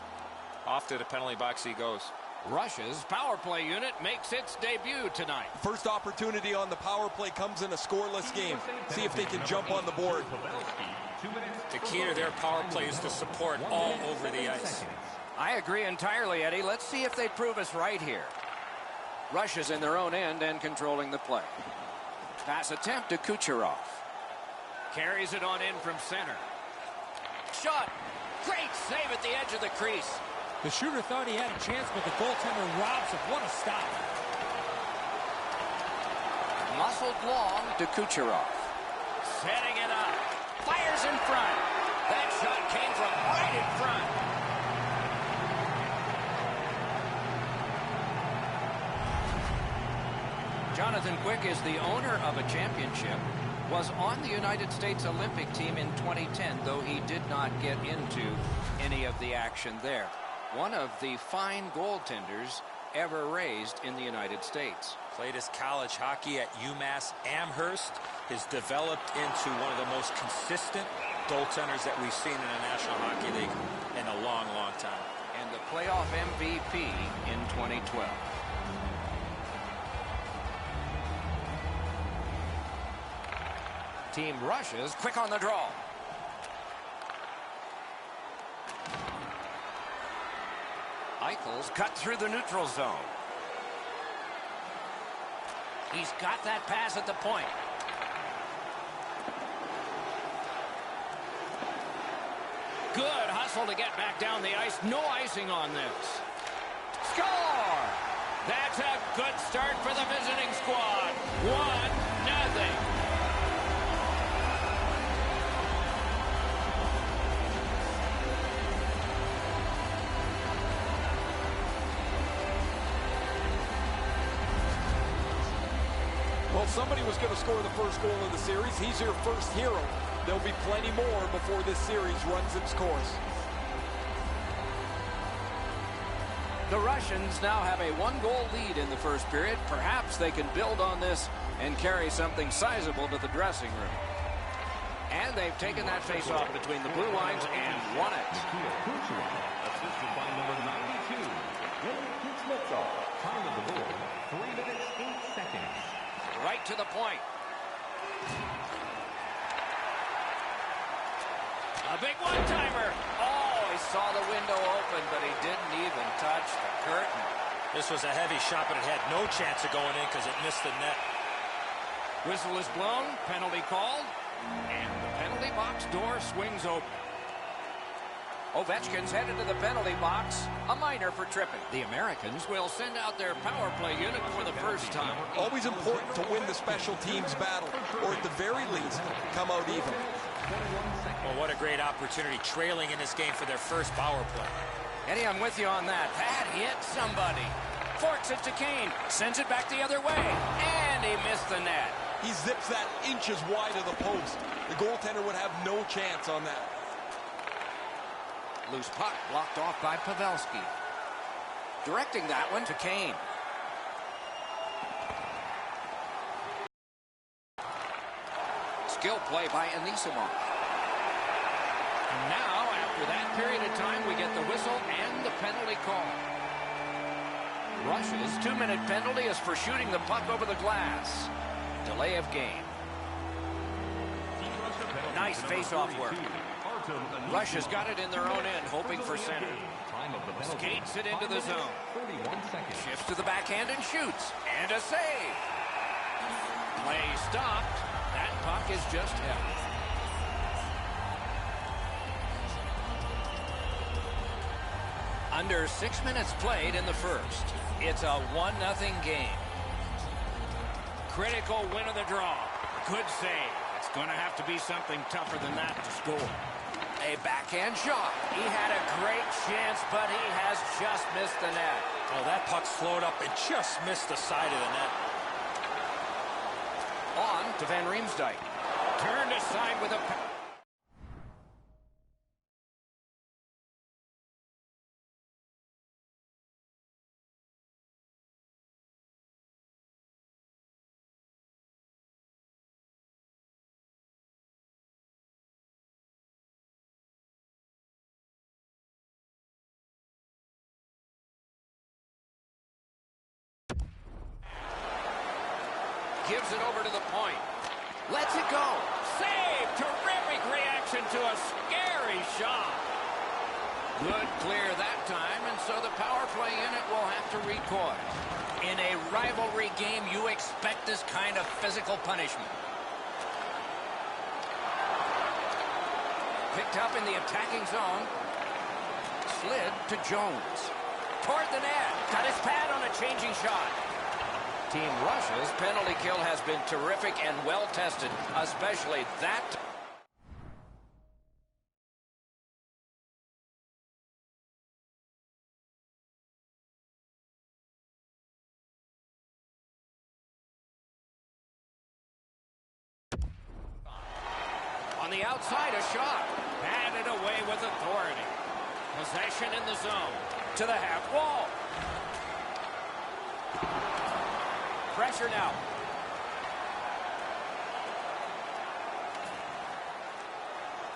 Off to the penalty box he goes. Russia's power play unit makes its debut tonight. First opportunity on the power play comes in a scoreless game. See if they can jump on the board. The key to their power play is to support all over the ice. I agree entirely, Eddie. Let's see if they prove us right here. Russia's in their own end and controlling the play. Pass attempt to Kucherov. Carries it on in from center. Shot. Great save at the edge of the crease. The shooter thought he had a chance, but the goaltender robs him. What a stop. Muscled long to Kucherov. Setting it up. Fires in front. That shot came from right in front. Jonathan Quick is the owner of a championship. Was on the United States Olympic team in 2010, though he did not get into any of the action there. One of the fine goaltenders ever raised in the United States. Played his college hockey at UMass Amherst. Has developed into one of the most consistent goaltenders that we've seen in the National Hockey League in a long, long time. And the playoff MVP in 2012. Team Russia's quick on the draw. Eichel's cut through the neutral zone. He's got that pass at the point. Good hustle to get back down the ice. No icing on this. Score! That's a good start for the visiting squad. 1-0. Well, somebody was going to score the first goal of the series. He's your first hero. There'll be plenty more before this series runs its course. The Russians now have a one-goal lead in the first period. Perhaps they can build on this and carry something sizable to the dressing room. And they've taken that face-off between the blue lines and won it. Assisted by number 92. Time of the board, 3 minutes, 8 seconds. Right to the point. A big one-timer. Oh, he saw the window open, but he didn't even touch the curtain. This was a heavy shot, but it had no chance of going in because it missed the net. Whistle is blown, penalty called, and the penalty box door swings open. Ovechkin's headed to the penalty box, a minor for tripping. The Americans will send out their power play unit for the first time. Always important to win the special teams battle, or at the very least, come out even. Well, what a great opportunity trailing in this game for their first power play. Eddie, I'm with you on that. That hit somebody. Forks it to Kane, sends it back the other way, and he missed the net. He zips that inches wide of the post. The goaltender would have no chance on that. Loose puck blocked off by Pavelski. Directing that one to Kane. Skill play by Anisimov. Now, after After that period of time, we get the whistle and the penalty call. Russia's 2-minute penalty is for shooting the puck over the glass. Delay of game. Nice face-off work. Russia's got it in their own end, hoping for center. Skates it into the zone. Shifts to the backhand and shoots. And a save. Play stopped. That puck is just held. Under 6 minutes played in the first. It's a 1-0 game. Critical win of the draw. Good save. It's going to have to be something tougher than that to score. A backhand shot. He had a great chance, but he has just missed the net. Oh, that puck slowed up and just missed the side of the net. On to Van Riemsdyk. Turned aside with a... Gives it over to the point. Lets it go. Save! Terrific reaction to a scary shot. Good clear that time, and so the power play unit will have to recoil. In a rivalry game, you expect this kind of physical punishment. Picked up in the attacking zone. Slid to Jones. Toward the net. Got his pad on a changing shot. Team Russia's penalty kill has been terrific and well tested, especially that. On the outside, a shot. Batted away with authority. Possession in the zone. To the half wall. Pressure now.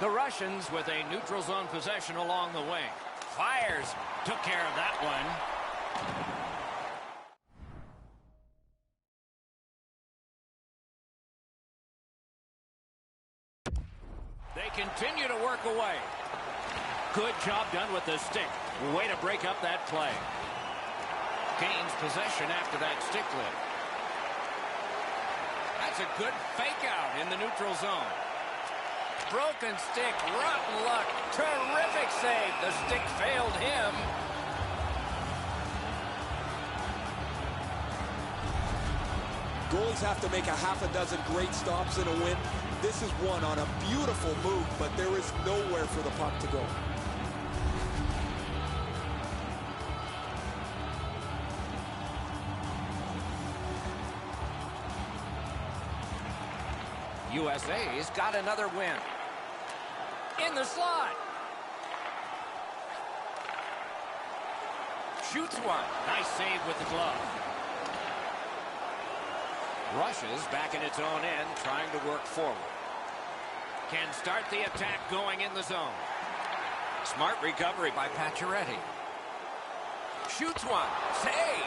The Russians with a neutral zone possession along the wing. Fires. Took care of that one. They continue to work away. Good job done with the stick. Way to break up that play. Gains possession after that stick lift. That's a good fake out in the neutral zone. Broken stick, rotten luck, terrific save. The stick failed him. Goalies have to make a half a dozen great stops in a win. This is one on a beautiful move, but there is nowhere for the puck to go. USA's got another win. In the slot. Shoots one. Nice save with the glove. Russia's back in its own end, trying to work forward. Can start the attack going in the zone. Smart recovery by Pacioretty. Shoots one. Save.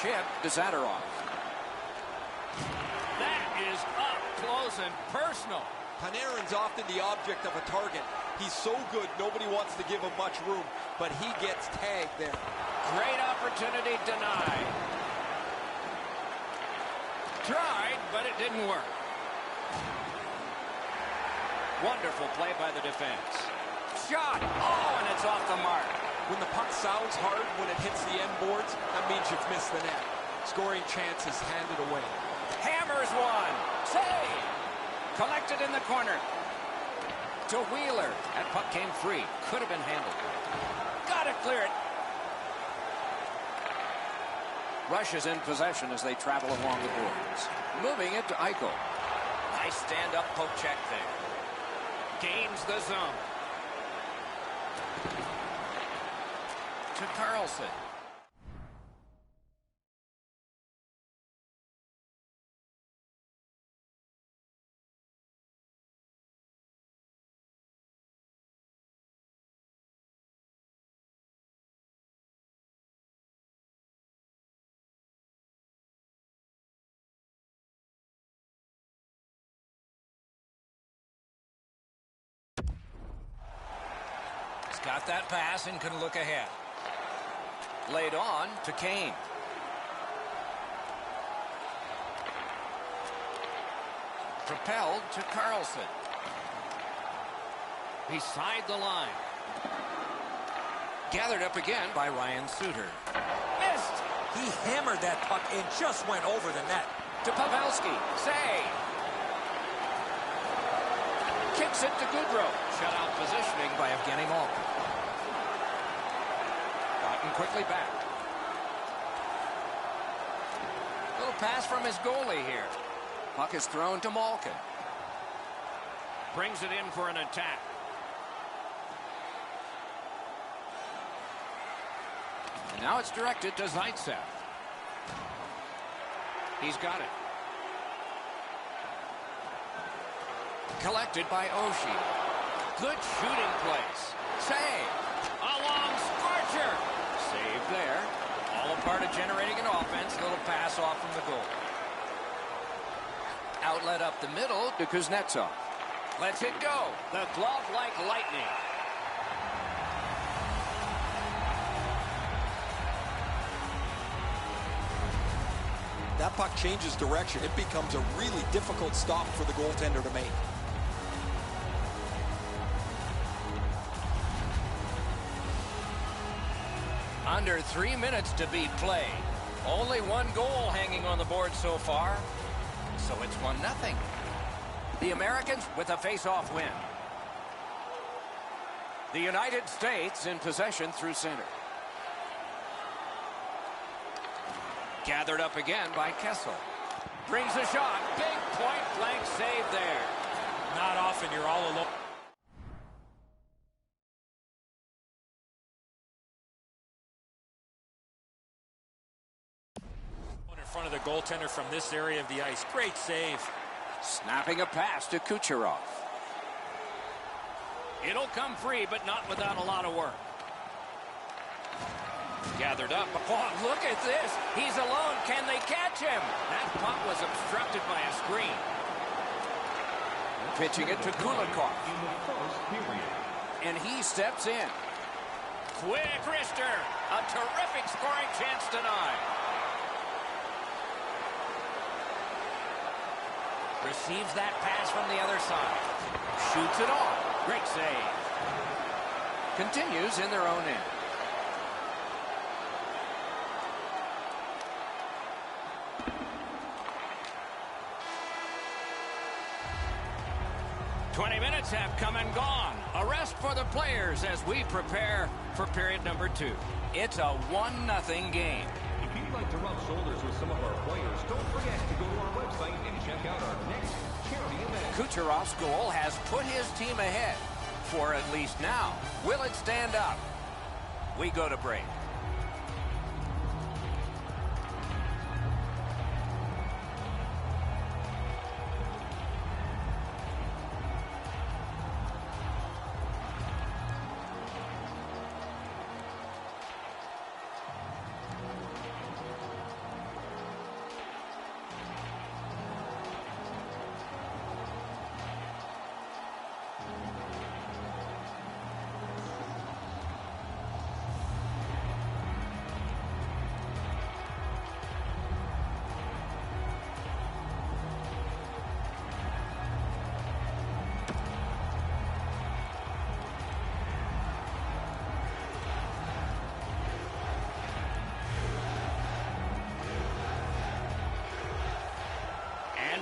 Chip to Zadorov. That is up close and personal. Panarin's often the object of a target. He's so good, nobody wants to give him much room, but he gets tagged there. Great opportunity denied. Tried, but it didn't work. Wonderful play by the defense. Shot. Oh, and it's off the mark. When the puck sounds hard when it hits the end boards, that means you've missed the net. Scoring chance is handed away. Hammers one. Save. Collected in the corner. To Wheeler. That puck came free. Could have been handled. Gotta clear it. Russia's in possession as they travel along the boards. Moving it to Eichel. Nice stand-up poke check there. Gains the zone. To Carlson. Got that pass and can look ahead. Laid on to Kane. Propelled to Carlson. Beside the line. Gathered up again by Ryan Suter. Missed! He hammered that puck and just went over the net. To Pavelski. Save! Kicks it to Goodrow. Shutout positioning by Evgeny Malkin. Gotten quickly back. Little pass from his goalie here. Puck is thrown to Malkin. Brings it in for an attack. And now it's directed to Zaitsev. He's got it. Collected by Oshie. Good shooting place. Save. A long scorcher. Save there. All a part of generating an offense. Little pass off from the goal. Outlet up the middle to Kuznetsov. Lets it go. The glove like lightning. That puck changes direction. It becomes a really difficult stop for the goaltender to make. Under 3 minutes to be played. Only one goal hanging on the board so far. So it's 1-0. The Americans with a face-off win. The United States in possession through center. Gathered up again by Kessel. Brings a shot. Big point-blank save there. Not often you're all alone. In front of the goaltender from this area of the ice. Great save. Snapping a pass to Kucherov. It'll come free, but not without a lot of work. Gathered up. Oh, look at this. He's alone. Can they catch him? That puck was obstructed by a screen. Pitching it to Kulikov. In the first period. And he steps in. Quick wrister. A terrific scoring chance tonight. Receives that pass from the other side. Shoots it off. Great save. Continues in their own end. "20 minutes have come and gone. A rest for the players as we prepare for period number 2. It's a 1-0 game. If you'd like to rub shoulders with some of our players, don't forget to go to our website and check out our next charity event. Kucherov's goal has put his team ahead, for at least now. Will it stand up? We go to break.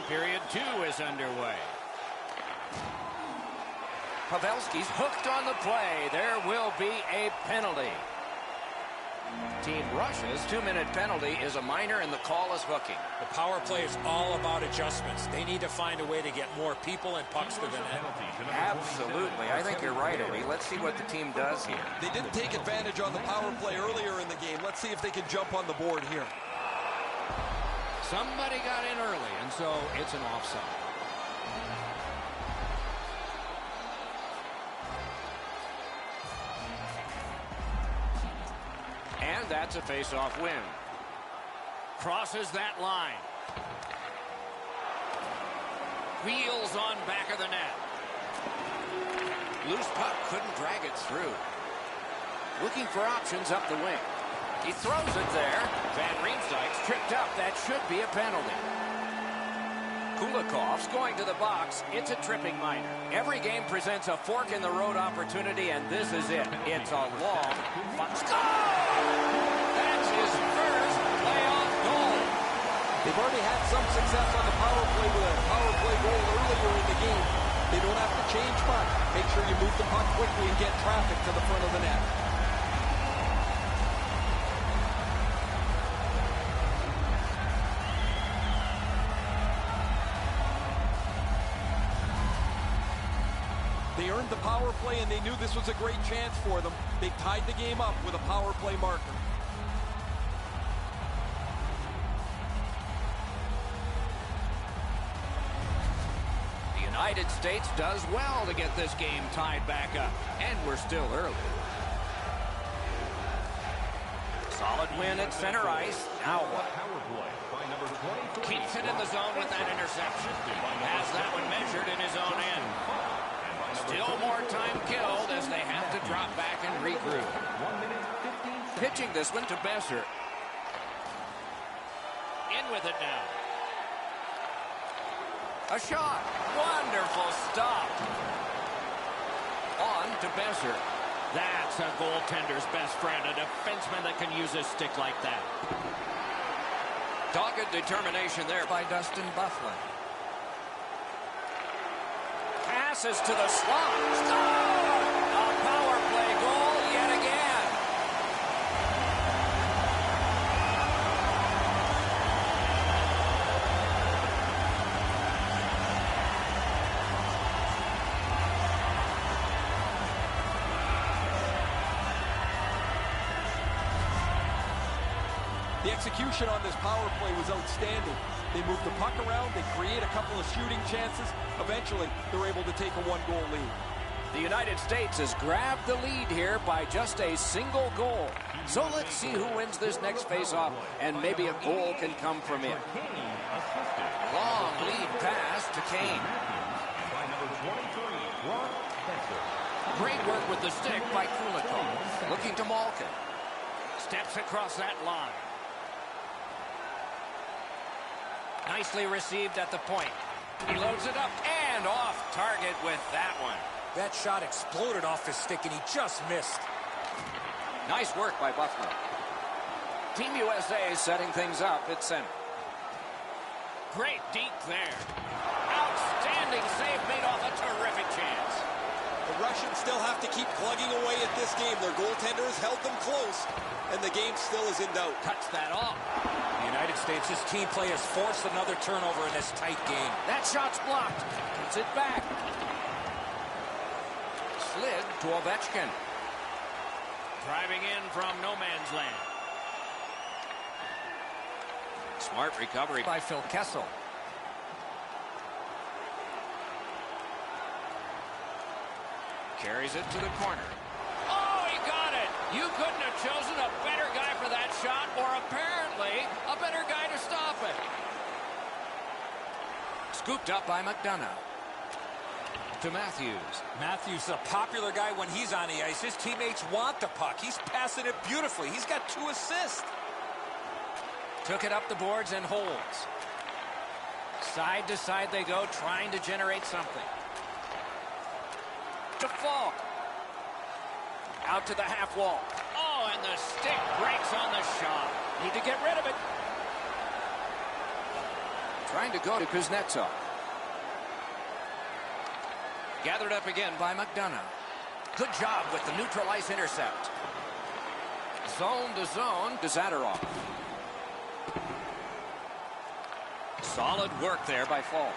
Period 2 is underway. Pavelski's hooked on the play. There will be a penalty. Team Russia's 2-minute penalty is a minor and the call is hooking. The power play is all about adjustments. They need to find a way to get more people and pucks to the net. Absolutely. I think you're right, Eddie. Let's see what the team does here. They didn't take advantage on the power play earlier in the game. Let's see if they can jump on the board here. Somebody got in early, and so it's an offside. And that's a face-off win. Crosses that line. Wheels on back of the net. Loose puck, couldn't drag it through. Looking for options up the wing. He throws it there. Van Riemsdyk's tripped up. That should be a penalty. Kulikov's going to the box. It's a tripping minor. Every game presents a fork-in-the-road opportunity, and this is it. It's a long... Score! That's his first playoff goal. They've already had some success on the power play with a power play goal earlier in the game. They don't have to change much. Make sure you move the puck quickly and get traffic to the front of the net. They earned the power play, and they knew this was a great chance for them. They tied the game up with a power play marker. The United States does well to get this game tied back up, and we're still early. Solid win at center ice. Now what? Keeps it in the zone with that interception. Has that one measured in his own end. Still more time killed as they have to drop back and regroup. Pitching this one to Besser. In with it now. A shot. Wonderful stop. On to Besser. That's a goaltender's best friend, a defenseman that can use his stick like that. Dogged determination there by Dustin Byfuglien. Passes to the slot. Score! A power play goal yet again. The execution on this power play was outstanding. They moved the puck around, they create a couple of shooting chances. Eventually, they're able to take a one-goal lead. The United States has grabbed the lead here by just a single goal. So let's see who wins this next face-off, and maybe a goal can come from it. Long lead pass to Kane. Great work with the stick by Kulikov. Looking to Malkin. Steps across that line. Nicely received at the point. He loads it up and off target with that one. That shot exploded off his stick, and he just missed. Nice work by Byfuglien. Team USA setting things up at center. Great deep there. Outstanding save made off a terrific chance. The Russians still have to keep plugging away at this game. Their goaltender has held them close, and the game still is in doubt. Cuts that off. The United States' team play has forced another turnover in this tight game. That shot's blocked. Puts it back. Slid to Ovechkin. Driving in from no man's land. Smart recovery by Phil Kessel. Carries it to the corner. Oh, he got it! You couldn't have chosen a better guy for that shot, or apparently a better guy to stop it. Scooped up by McDonough. To Matthews. Matthews is a popular guy when he's on the ice. His teammates want the puck. He's passing it beautifully. He's got 2 assists. Took it up the boards and holds. Side to side they go, trying to generate something. To Falk. Out to the half wall. Oh, and the stick breaks on the shot. Need to get rid of it. Trying to go to Kuznetsov. Gathered up again by McDonough. Good job with the neutral ice intercept. Zone to Zadorov. Solid work there by Falk.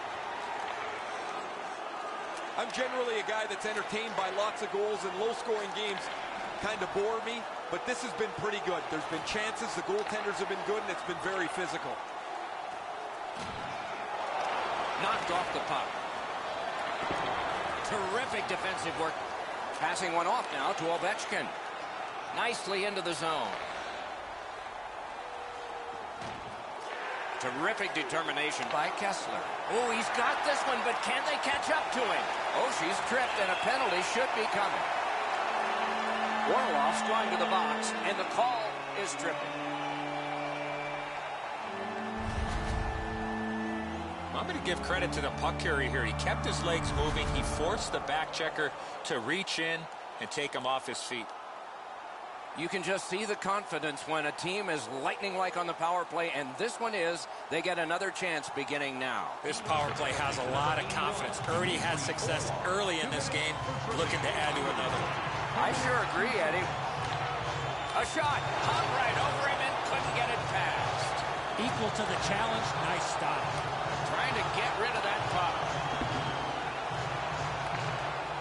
I'm generally a guy that's entertained by lots of goals, and low-scoring games kind of bore me, but this has been pretty good. There's been chances, the goaltenders have been good, and it's been very physical. Knocked off the puck. Terrific defensive work. Passing one off now to Ovechkin. Nicely into the zone. Terrific determination by Kessler. Oh, he's got this one, but can they catch up to him? Oh, she's tripped, and a penalty should be coming. Orlov's going to the box, and the call is tripping. I'm going to give credit to the puck carrier here. He kept his legs moving. He forced the back checker to reach in and take him off his feet. You can just see the confidence when a team is lightning-like on the power play, and this one is. They get another chance beginning now. This power play has a lot of confidence. Already had success early in this game, looking to add to another. I sure agree, Eddie. A shot, hung right over him and couldn't get it past. Equal to the challenge, nice stop. Trying to get rid of that puck.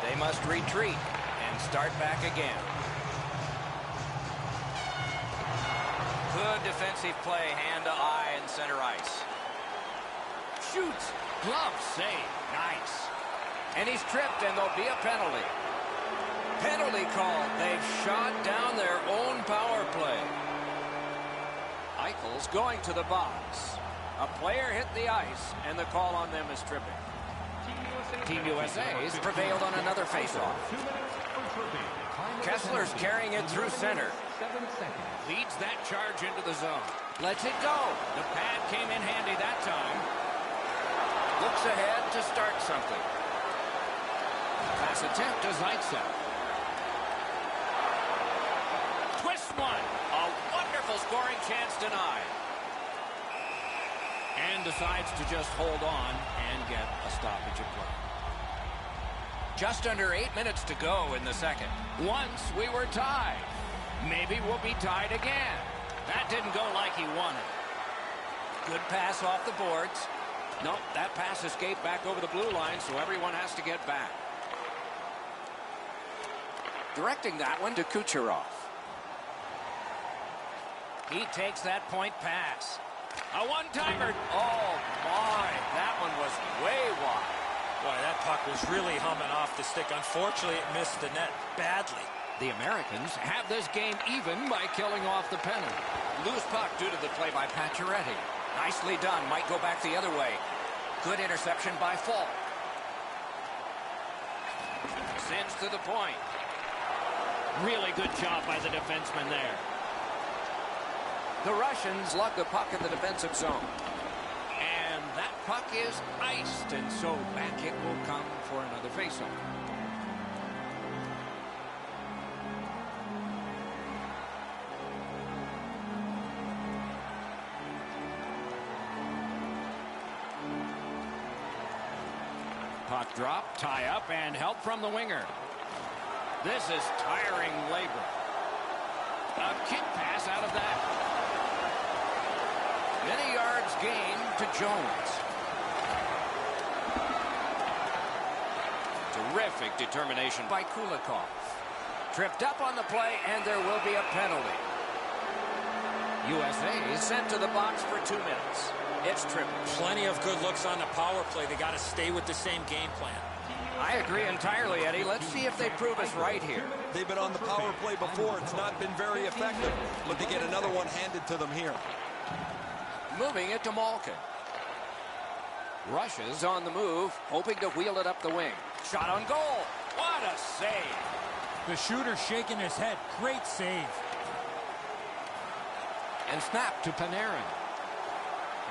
They must retreat and start back again. Good defensive play, hand to eye in center ice. Shoots, glove save, nice. And he's tripped, and there'll be a penalty. Penalty call. They've shot down their own power play. Eichel's going to the box. A player hit the ice, and the call on them is tripping. Team USA's prevailed on another faceoff. Kessler's carrying it through center. Leads that charge into the zone. Lets it go. The pad came in handy that time. Looks ahead to start something. Pass attempt to Zaitsev. Twist one. A wonderful scoring chance denied. And decides to just hold on and get a stoppage of play. Just under 8 minutes to go in the second. Once we were tied. Maybe we'll be tied again. That didn't go like he wanted. Good pass off the boards. Nope, that pass escaped back over the blue line, so everyone has to get back. Directing that one to Kucherov. He takes that point pass. A one-timer. Oh, my. That one was way wide. Boy, that puck was really humming off the stick. Unfortunately, it missed the net badly. The Americans have this game even by killing off the penalty. Loose puck due to the play by Pacioretty. Nicely done. Might go back the other way. Good interception by Falk. Sends to the point. Really good job by the defenseman there. The Russians lug the puck in the defensive zone. And that puck is iced, and so back it will come for another faceoff. Puck drop, tie up, and help from the winger. This is tiring labor. A kick pass out of that. Many yards gained to Jones. Terrific determination by Kulikov. Tripped up on the play, and there will be a penalty. USA is sent to the box for 2 minutes. It's tripping. Plenty of good looks on the power play. They got to stay with the same game plan. I agree entirely, Eddie. Let's see if they prove us right here. They've been on the power play before. It's not been very effective. Look to get another one handed to them here. Moving it to Malkin. Rushes on the move, hoping to wheel it up the wing. Shot on goal. What a save. The shooter shaking his head. Great save. And snap to Panarin.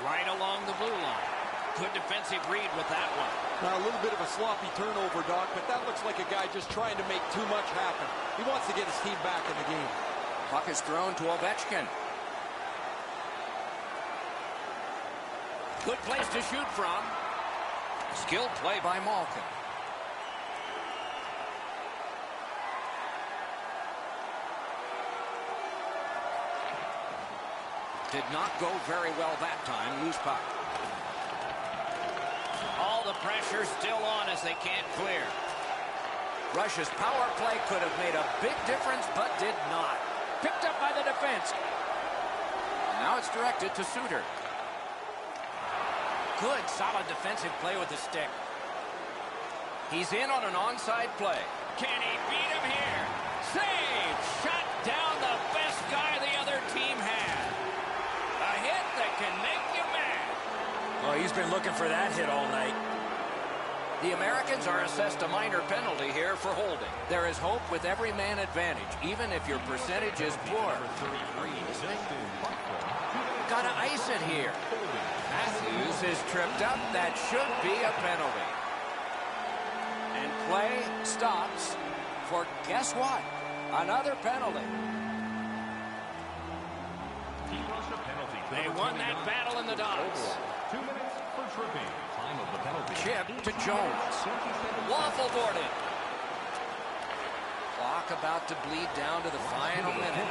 Right along the blue line. Good defensive read with that one. Now a little bit of a sloppy turnover, Doc, but that looks like a guy just trying to make too much happen. He wants to get his team back in the game. Puck is thrown to Ovechkin. Good place to shoot from. Skilled play by Malkin. Did not go very well that time. Loose puck. All the pressure still on as they can't clear. Russia's power play could have made a big difference, but did not. Picked up by the defense. Now it's directed to Suter. Good, solid defensive play with the stick. He's in on an onside play. Can he beat him here? Save! Shut down the best guy the other team had. A hit that can make you mad. Oh, he's been looking for that hit all night. The Americans are assessed a minor penalty here for holding. There is hope with every man advantage, even if your percentage is poor. Are you listening? Gotta ice it here. Matthews is tripped up. That should be a penalty. And play stops for, guess what? Another penalty. They won that battle in the docks. 2 minutes for tripping. Time of the penalty. Chip to Jones. Waffle boarded. Clock about to bleed down to the final minute.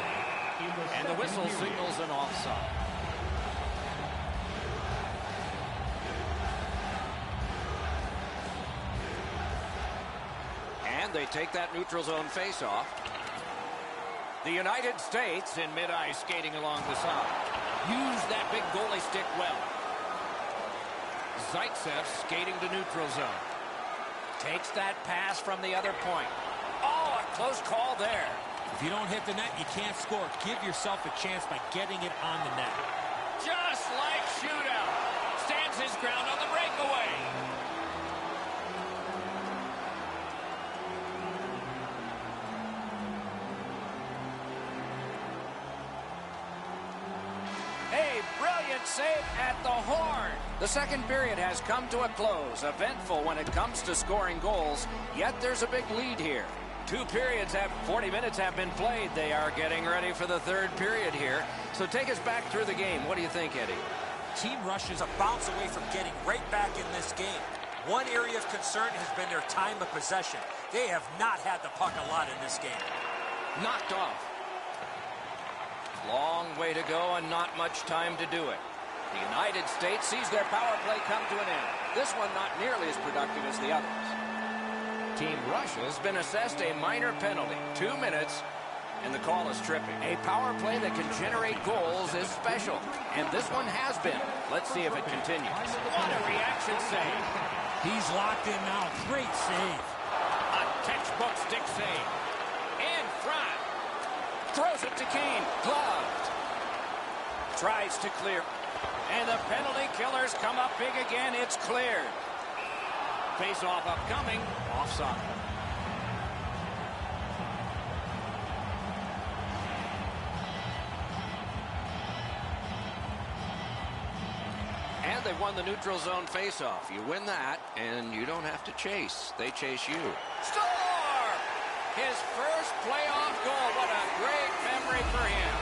And the whistle signals an offside. And they take that neutral zone face-off. The United States in mid-ice skating along the side. Use that big goalie stick well. Zaitsev skating to neutral zone. Takes that pass from the other point. Oh, a close call there. If you don't hit the net, you can't score. Give yourself a chance by getting it on the net. Just like shootout. Stands his ground on the breakaway. A brilliant save at the horn. The second period has come to a close. Eventful when it comes to scoring goals, yet there's a big lead here. 2 periods 40 minutes have been played. They are getting ready for the third period here. So take us back through the game. What do you think, Eddie? Team rushes a bounce away from getting right back in this game. One area of concern has been their time of possession. They have not had the puck a lot in this game. Knocked off. Long way to go and not much time to do it. The United States sees their power play come to an end. This one not nearly as productive as the others. Team Russia's been assessed a minor penalty. 2 minutes, and the call is tripping. A power play that can generate goals is special, and this one has been. Let's see if it continues. What a reaction save. He's locked in now. Great save. A textbook stick save. In front. Throws it to Kane. Gloved. Tries to clear. And the penalty killers come up big again. It's cleared. Face-off upcoming. Offside. And they've won the neutral zone face-off. You win that, and you don't have to chase. They chase you. Score! His first playoff goal. What a great memory for him.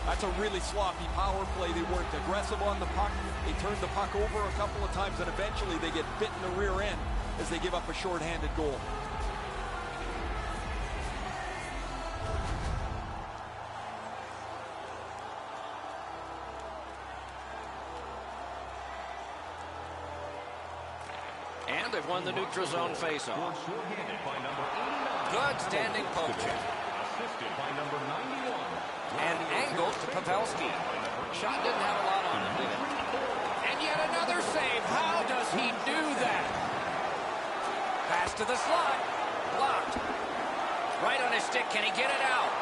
That's a really sloppy power play. They weren't aggressive on the puck. They turned the puck over a couple of times, and eventually they get bit in the rear end as they give up a shorthanded goal. And they've won the neutral zone faceoff. Good standing poke check. Assisted by number 91. And angled to Pavelski. Shot didn't have a lot on him, did it? And yet another save. How does he do that? Pass to the slot. Blocked. Right on his stick. Can he get it out?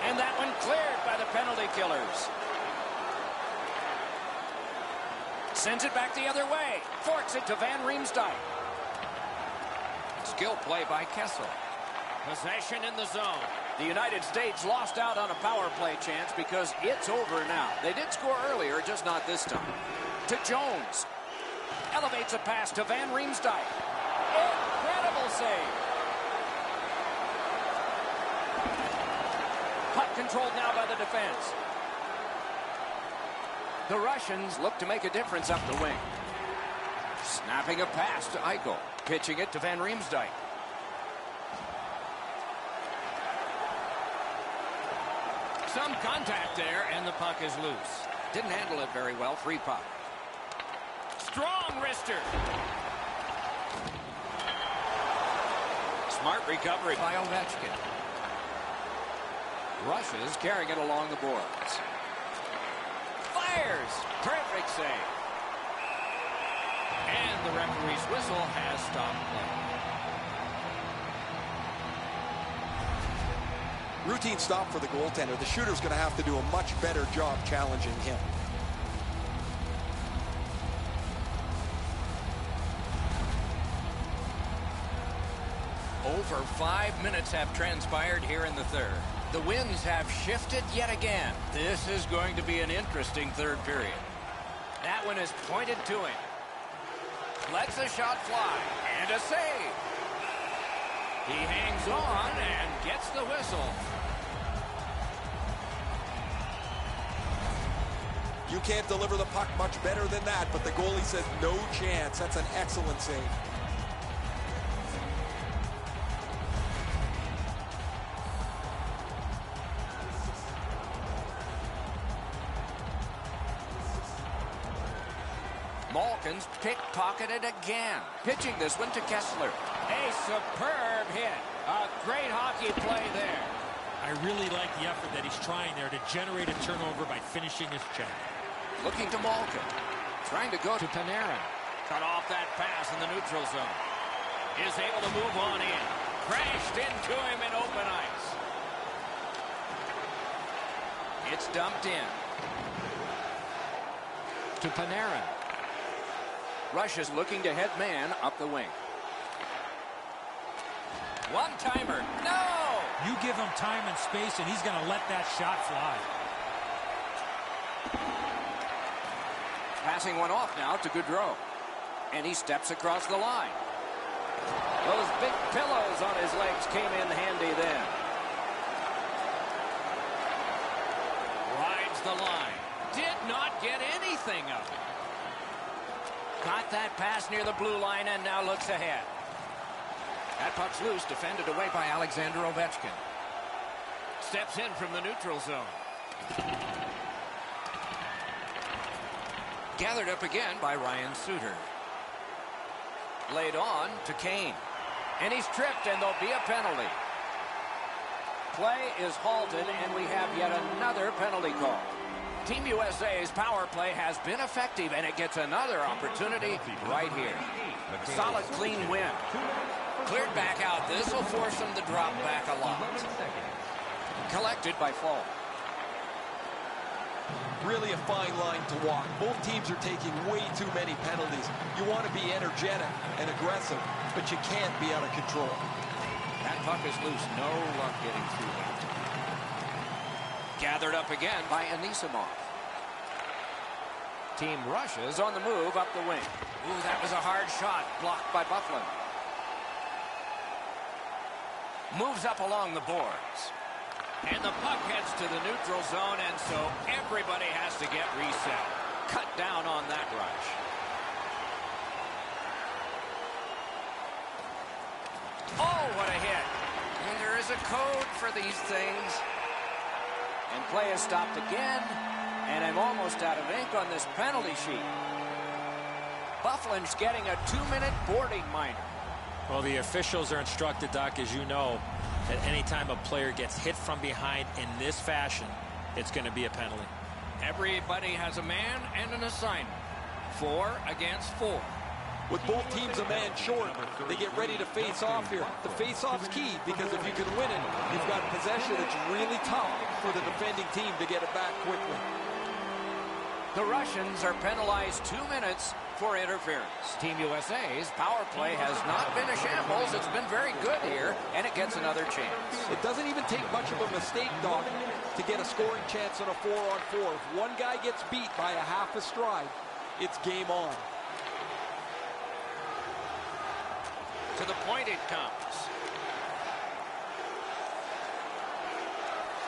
And that one cleared by the penalty killers. Sends it back the other way. Forks it to Van Riemsdyk. Skill play by Kessel. Possession in the zone. The United States lost out on a power play chance because it's over now. They did score earlier, just not this time. To Jones. Elevates a pass to Van Riemsdyk. Incredible save. Puck controlled now by the defense. The Russians look to make a difference up the wing. Snapping a pass to Eichel. Pitching it to Van Riemsdyk. Some contact there, and the puck is loose. Didn't handle it very well. Free puck. Strong wrister. Smart recovery by Ovechkin. Russia's carrying it along the boards. Fires. Perfect save. And the referee's whistle has stopped play. Routine stop for the goaltender. The shooter's going to have to do a much better job challenging him. Over 5 minutes have transpired here in the third. The winds have shifted yet again. This is going to be an interesting third period. That one is pointed to him. Lets the shot fly. And a save. He hangs on and gets the whistle. You can't deliver the puck much better than that, but the goalie says no chance. That's an excellent save. Malkin's pickpocketed again. Pitching this one to Kessler. A superb hit. A great hockey play there. I really like the effort that he's trying there to generate a turnover by finishing his check. Looking to Malkin. Trying to go to Panarin. Cut off that pass in the neutral zone. Is able to move on in. Crashed into him in open ice. It's dumped in. To Panarin. Rush is looking to head man up the wing. One-timer. No! You give him time and space, and he's going to let that shot fly. Passing one off now to Gaudreau. And he steps across the line. Those big pillows on his legs came in handy then. Rides the line. Did not get anything of it. Got that pass near the blue line and now looks ahead. That puck's loose, defended away by Alexander Ovechkin. Steps in from the neutral zone. Gathered up again by Ryan Suter. Laid on to Kane. And he's tripped, and there'll be a penalty. Play is halted, and we have yet another penalty call. Team USA's power play has been effective, and it gets another opportunity right here. Solid, clean win. Cleared back out. This will force them to drop back a lot. Collected by Fall. Really a fine line to walk. Both teams are taking way too many penalties. You want to be energetic and aggressive, but you can't be out of control. That puck is loose. No luck getting through that. Gathered up again by Anisimov. Team rushes on the move up the wing. Ooh, that was a hard shot. Blocked by Bufflin. Moves up along the boards. And the puck heads to the neutral zone, and so everybody has to get reset. Cut down on that rush. Oh, what a hit. And there is a code for these things. And play is stopped again. And I'm almost out of ink on this penalty sheet. Bufflin's getting a 2-minute boarding minor. Well, the officials are instructed, Doc, as you know, that any time a player gets hit from behind in this fashion, it's going to be a penalty. Everybody has a man and an assignment. 4 against 4. With both teams a man short, they get ready to face off here. The face-off's key, because if you can win it, you've got possession. It's really tough for the defending team to get it back quickly. The Russians are penalized 2 minutes for interference. Team USA's power play has not been a shambles. It's been very good here, and it gets another chance. It doesn't even take much of a mistake, Doc, to get a scoring chance on a 4-on-4. If one guy gets beat by a half a stride, it's game on. To the point it comes.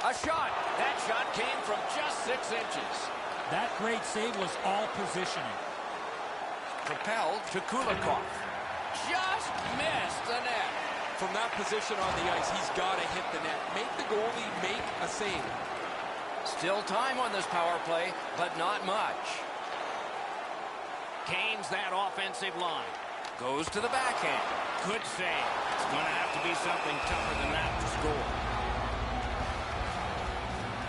A shot. That shot came from just 6 inches. That great save was all positioning. Propelled to Kulikov. Just missed the net. From that position on the ice, he's got to hit the net. Make the goalie make a save. Still time on this power play, but not much. Kane's that offensive line. Goes to the backhand. Good save. It's going to have to be something tougher than that to score.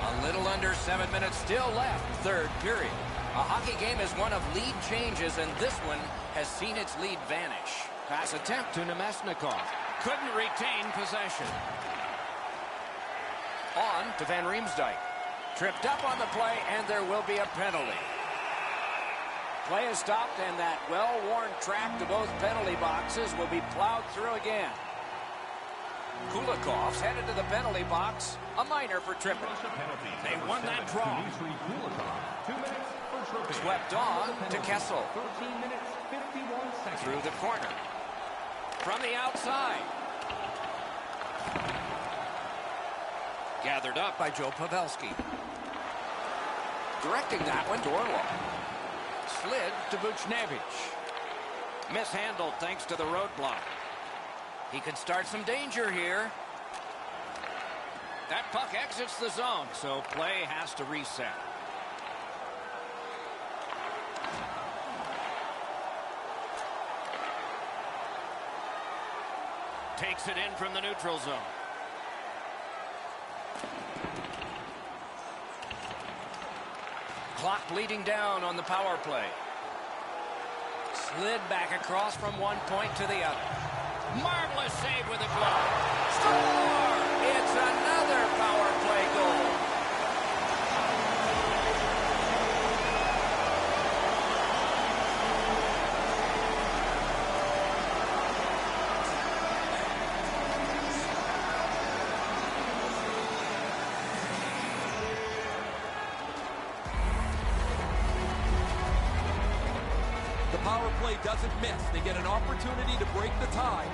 A little under 7 minutes still left, third period. A hockey game is one of lead changes, and this one has seen its lead vanish. Pass attempt to Nemesnikov. Couldn't retain possession. On to Van Riemsdyk. Tripped up on the play, and there will be a penalty. Play is stopped, and that well-worn track to both penalty boxes will be plowed through again. Kulikov's headed to the penalty box. A minor for tripping. They won that draw. 2 minutes, first rotation. Swept on to Kessel. 13 minutes, 51 seconds. Through the corner. From the outside. Gathered up by Joe Pavelski. Directing that one to Orlov. Slid to Buchnevich. Mishandled thanks to the roadblock. He could start some danger here. That puck exits the zone, so play has to reset. Takes it in from the neutral zone. Clock bleeding down on the power play. Slid back across from one point to the other. Marvelous save with a glove. Score! It's another power play goal. The power play doesn't miss. They get an opportunity to break the tie,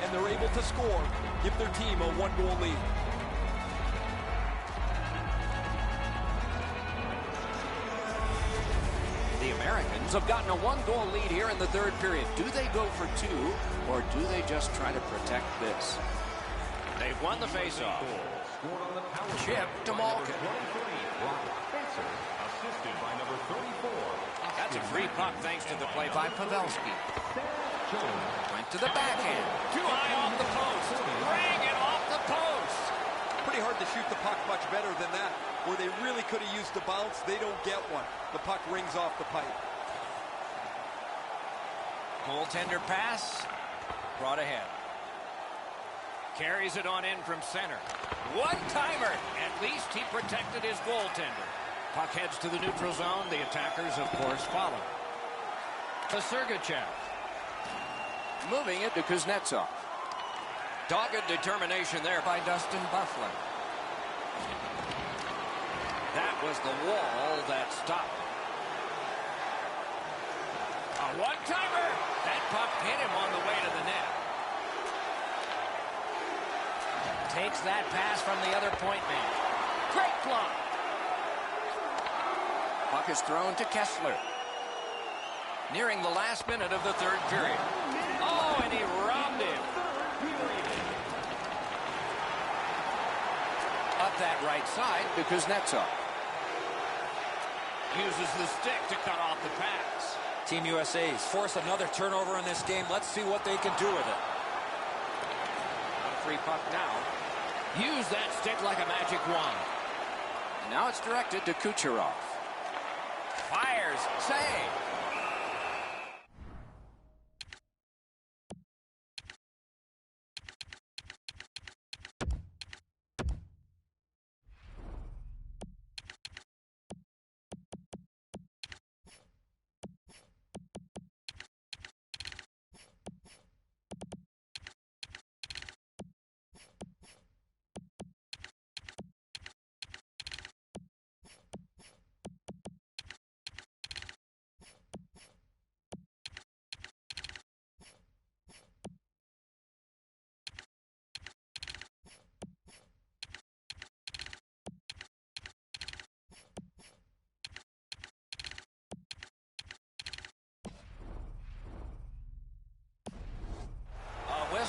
and they're able to score, give their team a one-goal lead. The Americans have gotten a one-goal lead here in the third period. Do they go for two, or do they just try to protect this? They've won the faceoff. Scored on the power play Chip to by Malkin. number 23, Brock Spencer, assisted by number 34. That's a free puck thanks to the play by Pavelski. Went to the backhand. Too high off the post. Bring it off the post. Pretty hard to shoot the puck much better than that. Where they really could have used the bounce, they don't get one. The puck rings off the pipe. Goaltender pass. Brought ahead. Carries it on in from center. One-timer. At least he protected his goaltender. Puck heads to the neutral zone. The attackers, of course, follow. To Sergachev. Moving it to Kuznetsov. Dogged determination there by Dustin Bufflin. That was the wall that stopped. A one-timer. That puck hit him on the way to the net. Takes that pass from the other point man. Great block. Puck is thrown to Kessler. Nearing the last minute of the third period. Oh, and he robbed him. Up that right side to Kuznetsov. Uses the stick to cut off the pass. Team USA's force another turnover in this game. Let's see what they can do with it. Free puck now. Use that stick like a magic wand. And now it's directed to Kucherov. Fires. Save.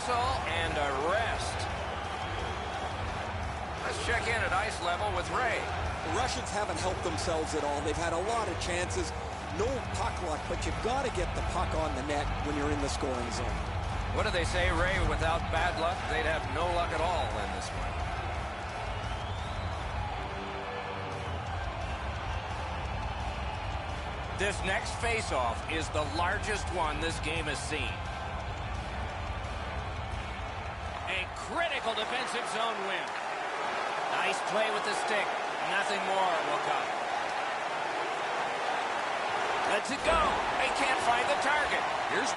And a rest. Let's check in at ice level with Ray. The Russians haven't helped themselves at all. They've had a lot of chances. No puck luck, but you've got to get the puck on the net when you're in the scoring zone. What do they say, Ray? Without bad luck, they'd have no luck at all in this one. This next face-off is the largest one this game has seen. A critical defensive zone win. Nice play with the stick. Nothing more will come. Lets it go. They can't find the target. Here's...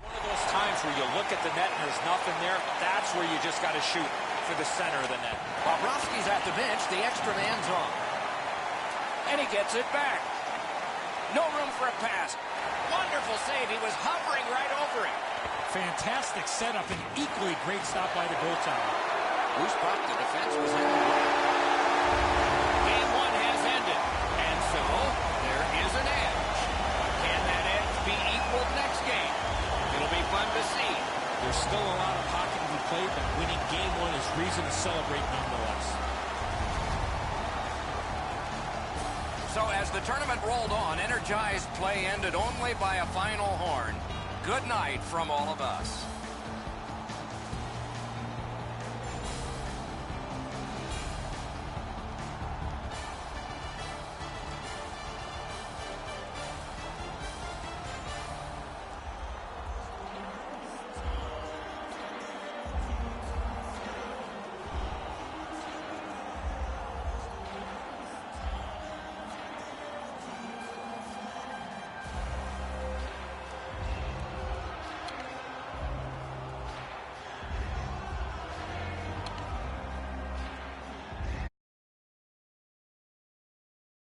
One of those times where you look at the net and there's nothing there. That's where you just got to shoot for the center of the net. Bobrovsky's at the bench. The extra man's on. And he gets it back. No room for a pass. Wonderful save. He was hovering right over it. Fantastic setup and equally great stop by the goaltender. Loose puck, the defense was in the way. Game one has ended. And so, there is an edge. But can that edge be equaled next game? It'll be fun to see. There's still a lot of hockey to be played, but winning game one is reason to celebrate nonetheless. So as the tournament rolled on, energized play ended only by a final horn. Good night from all of us.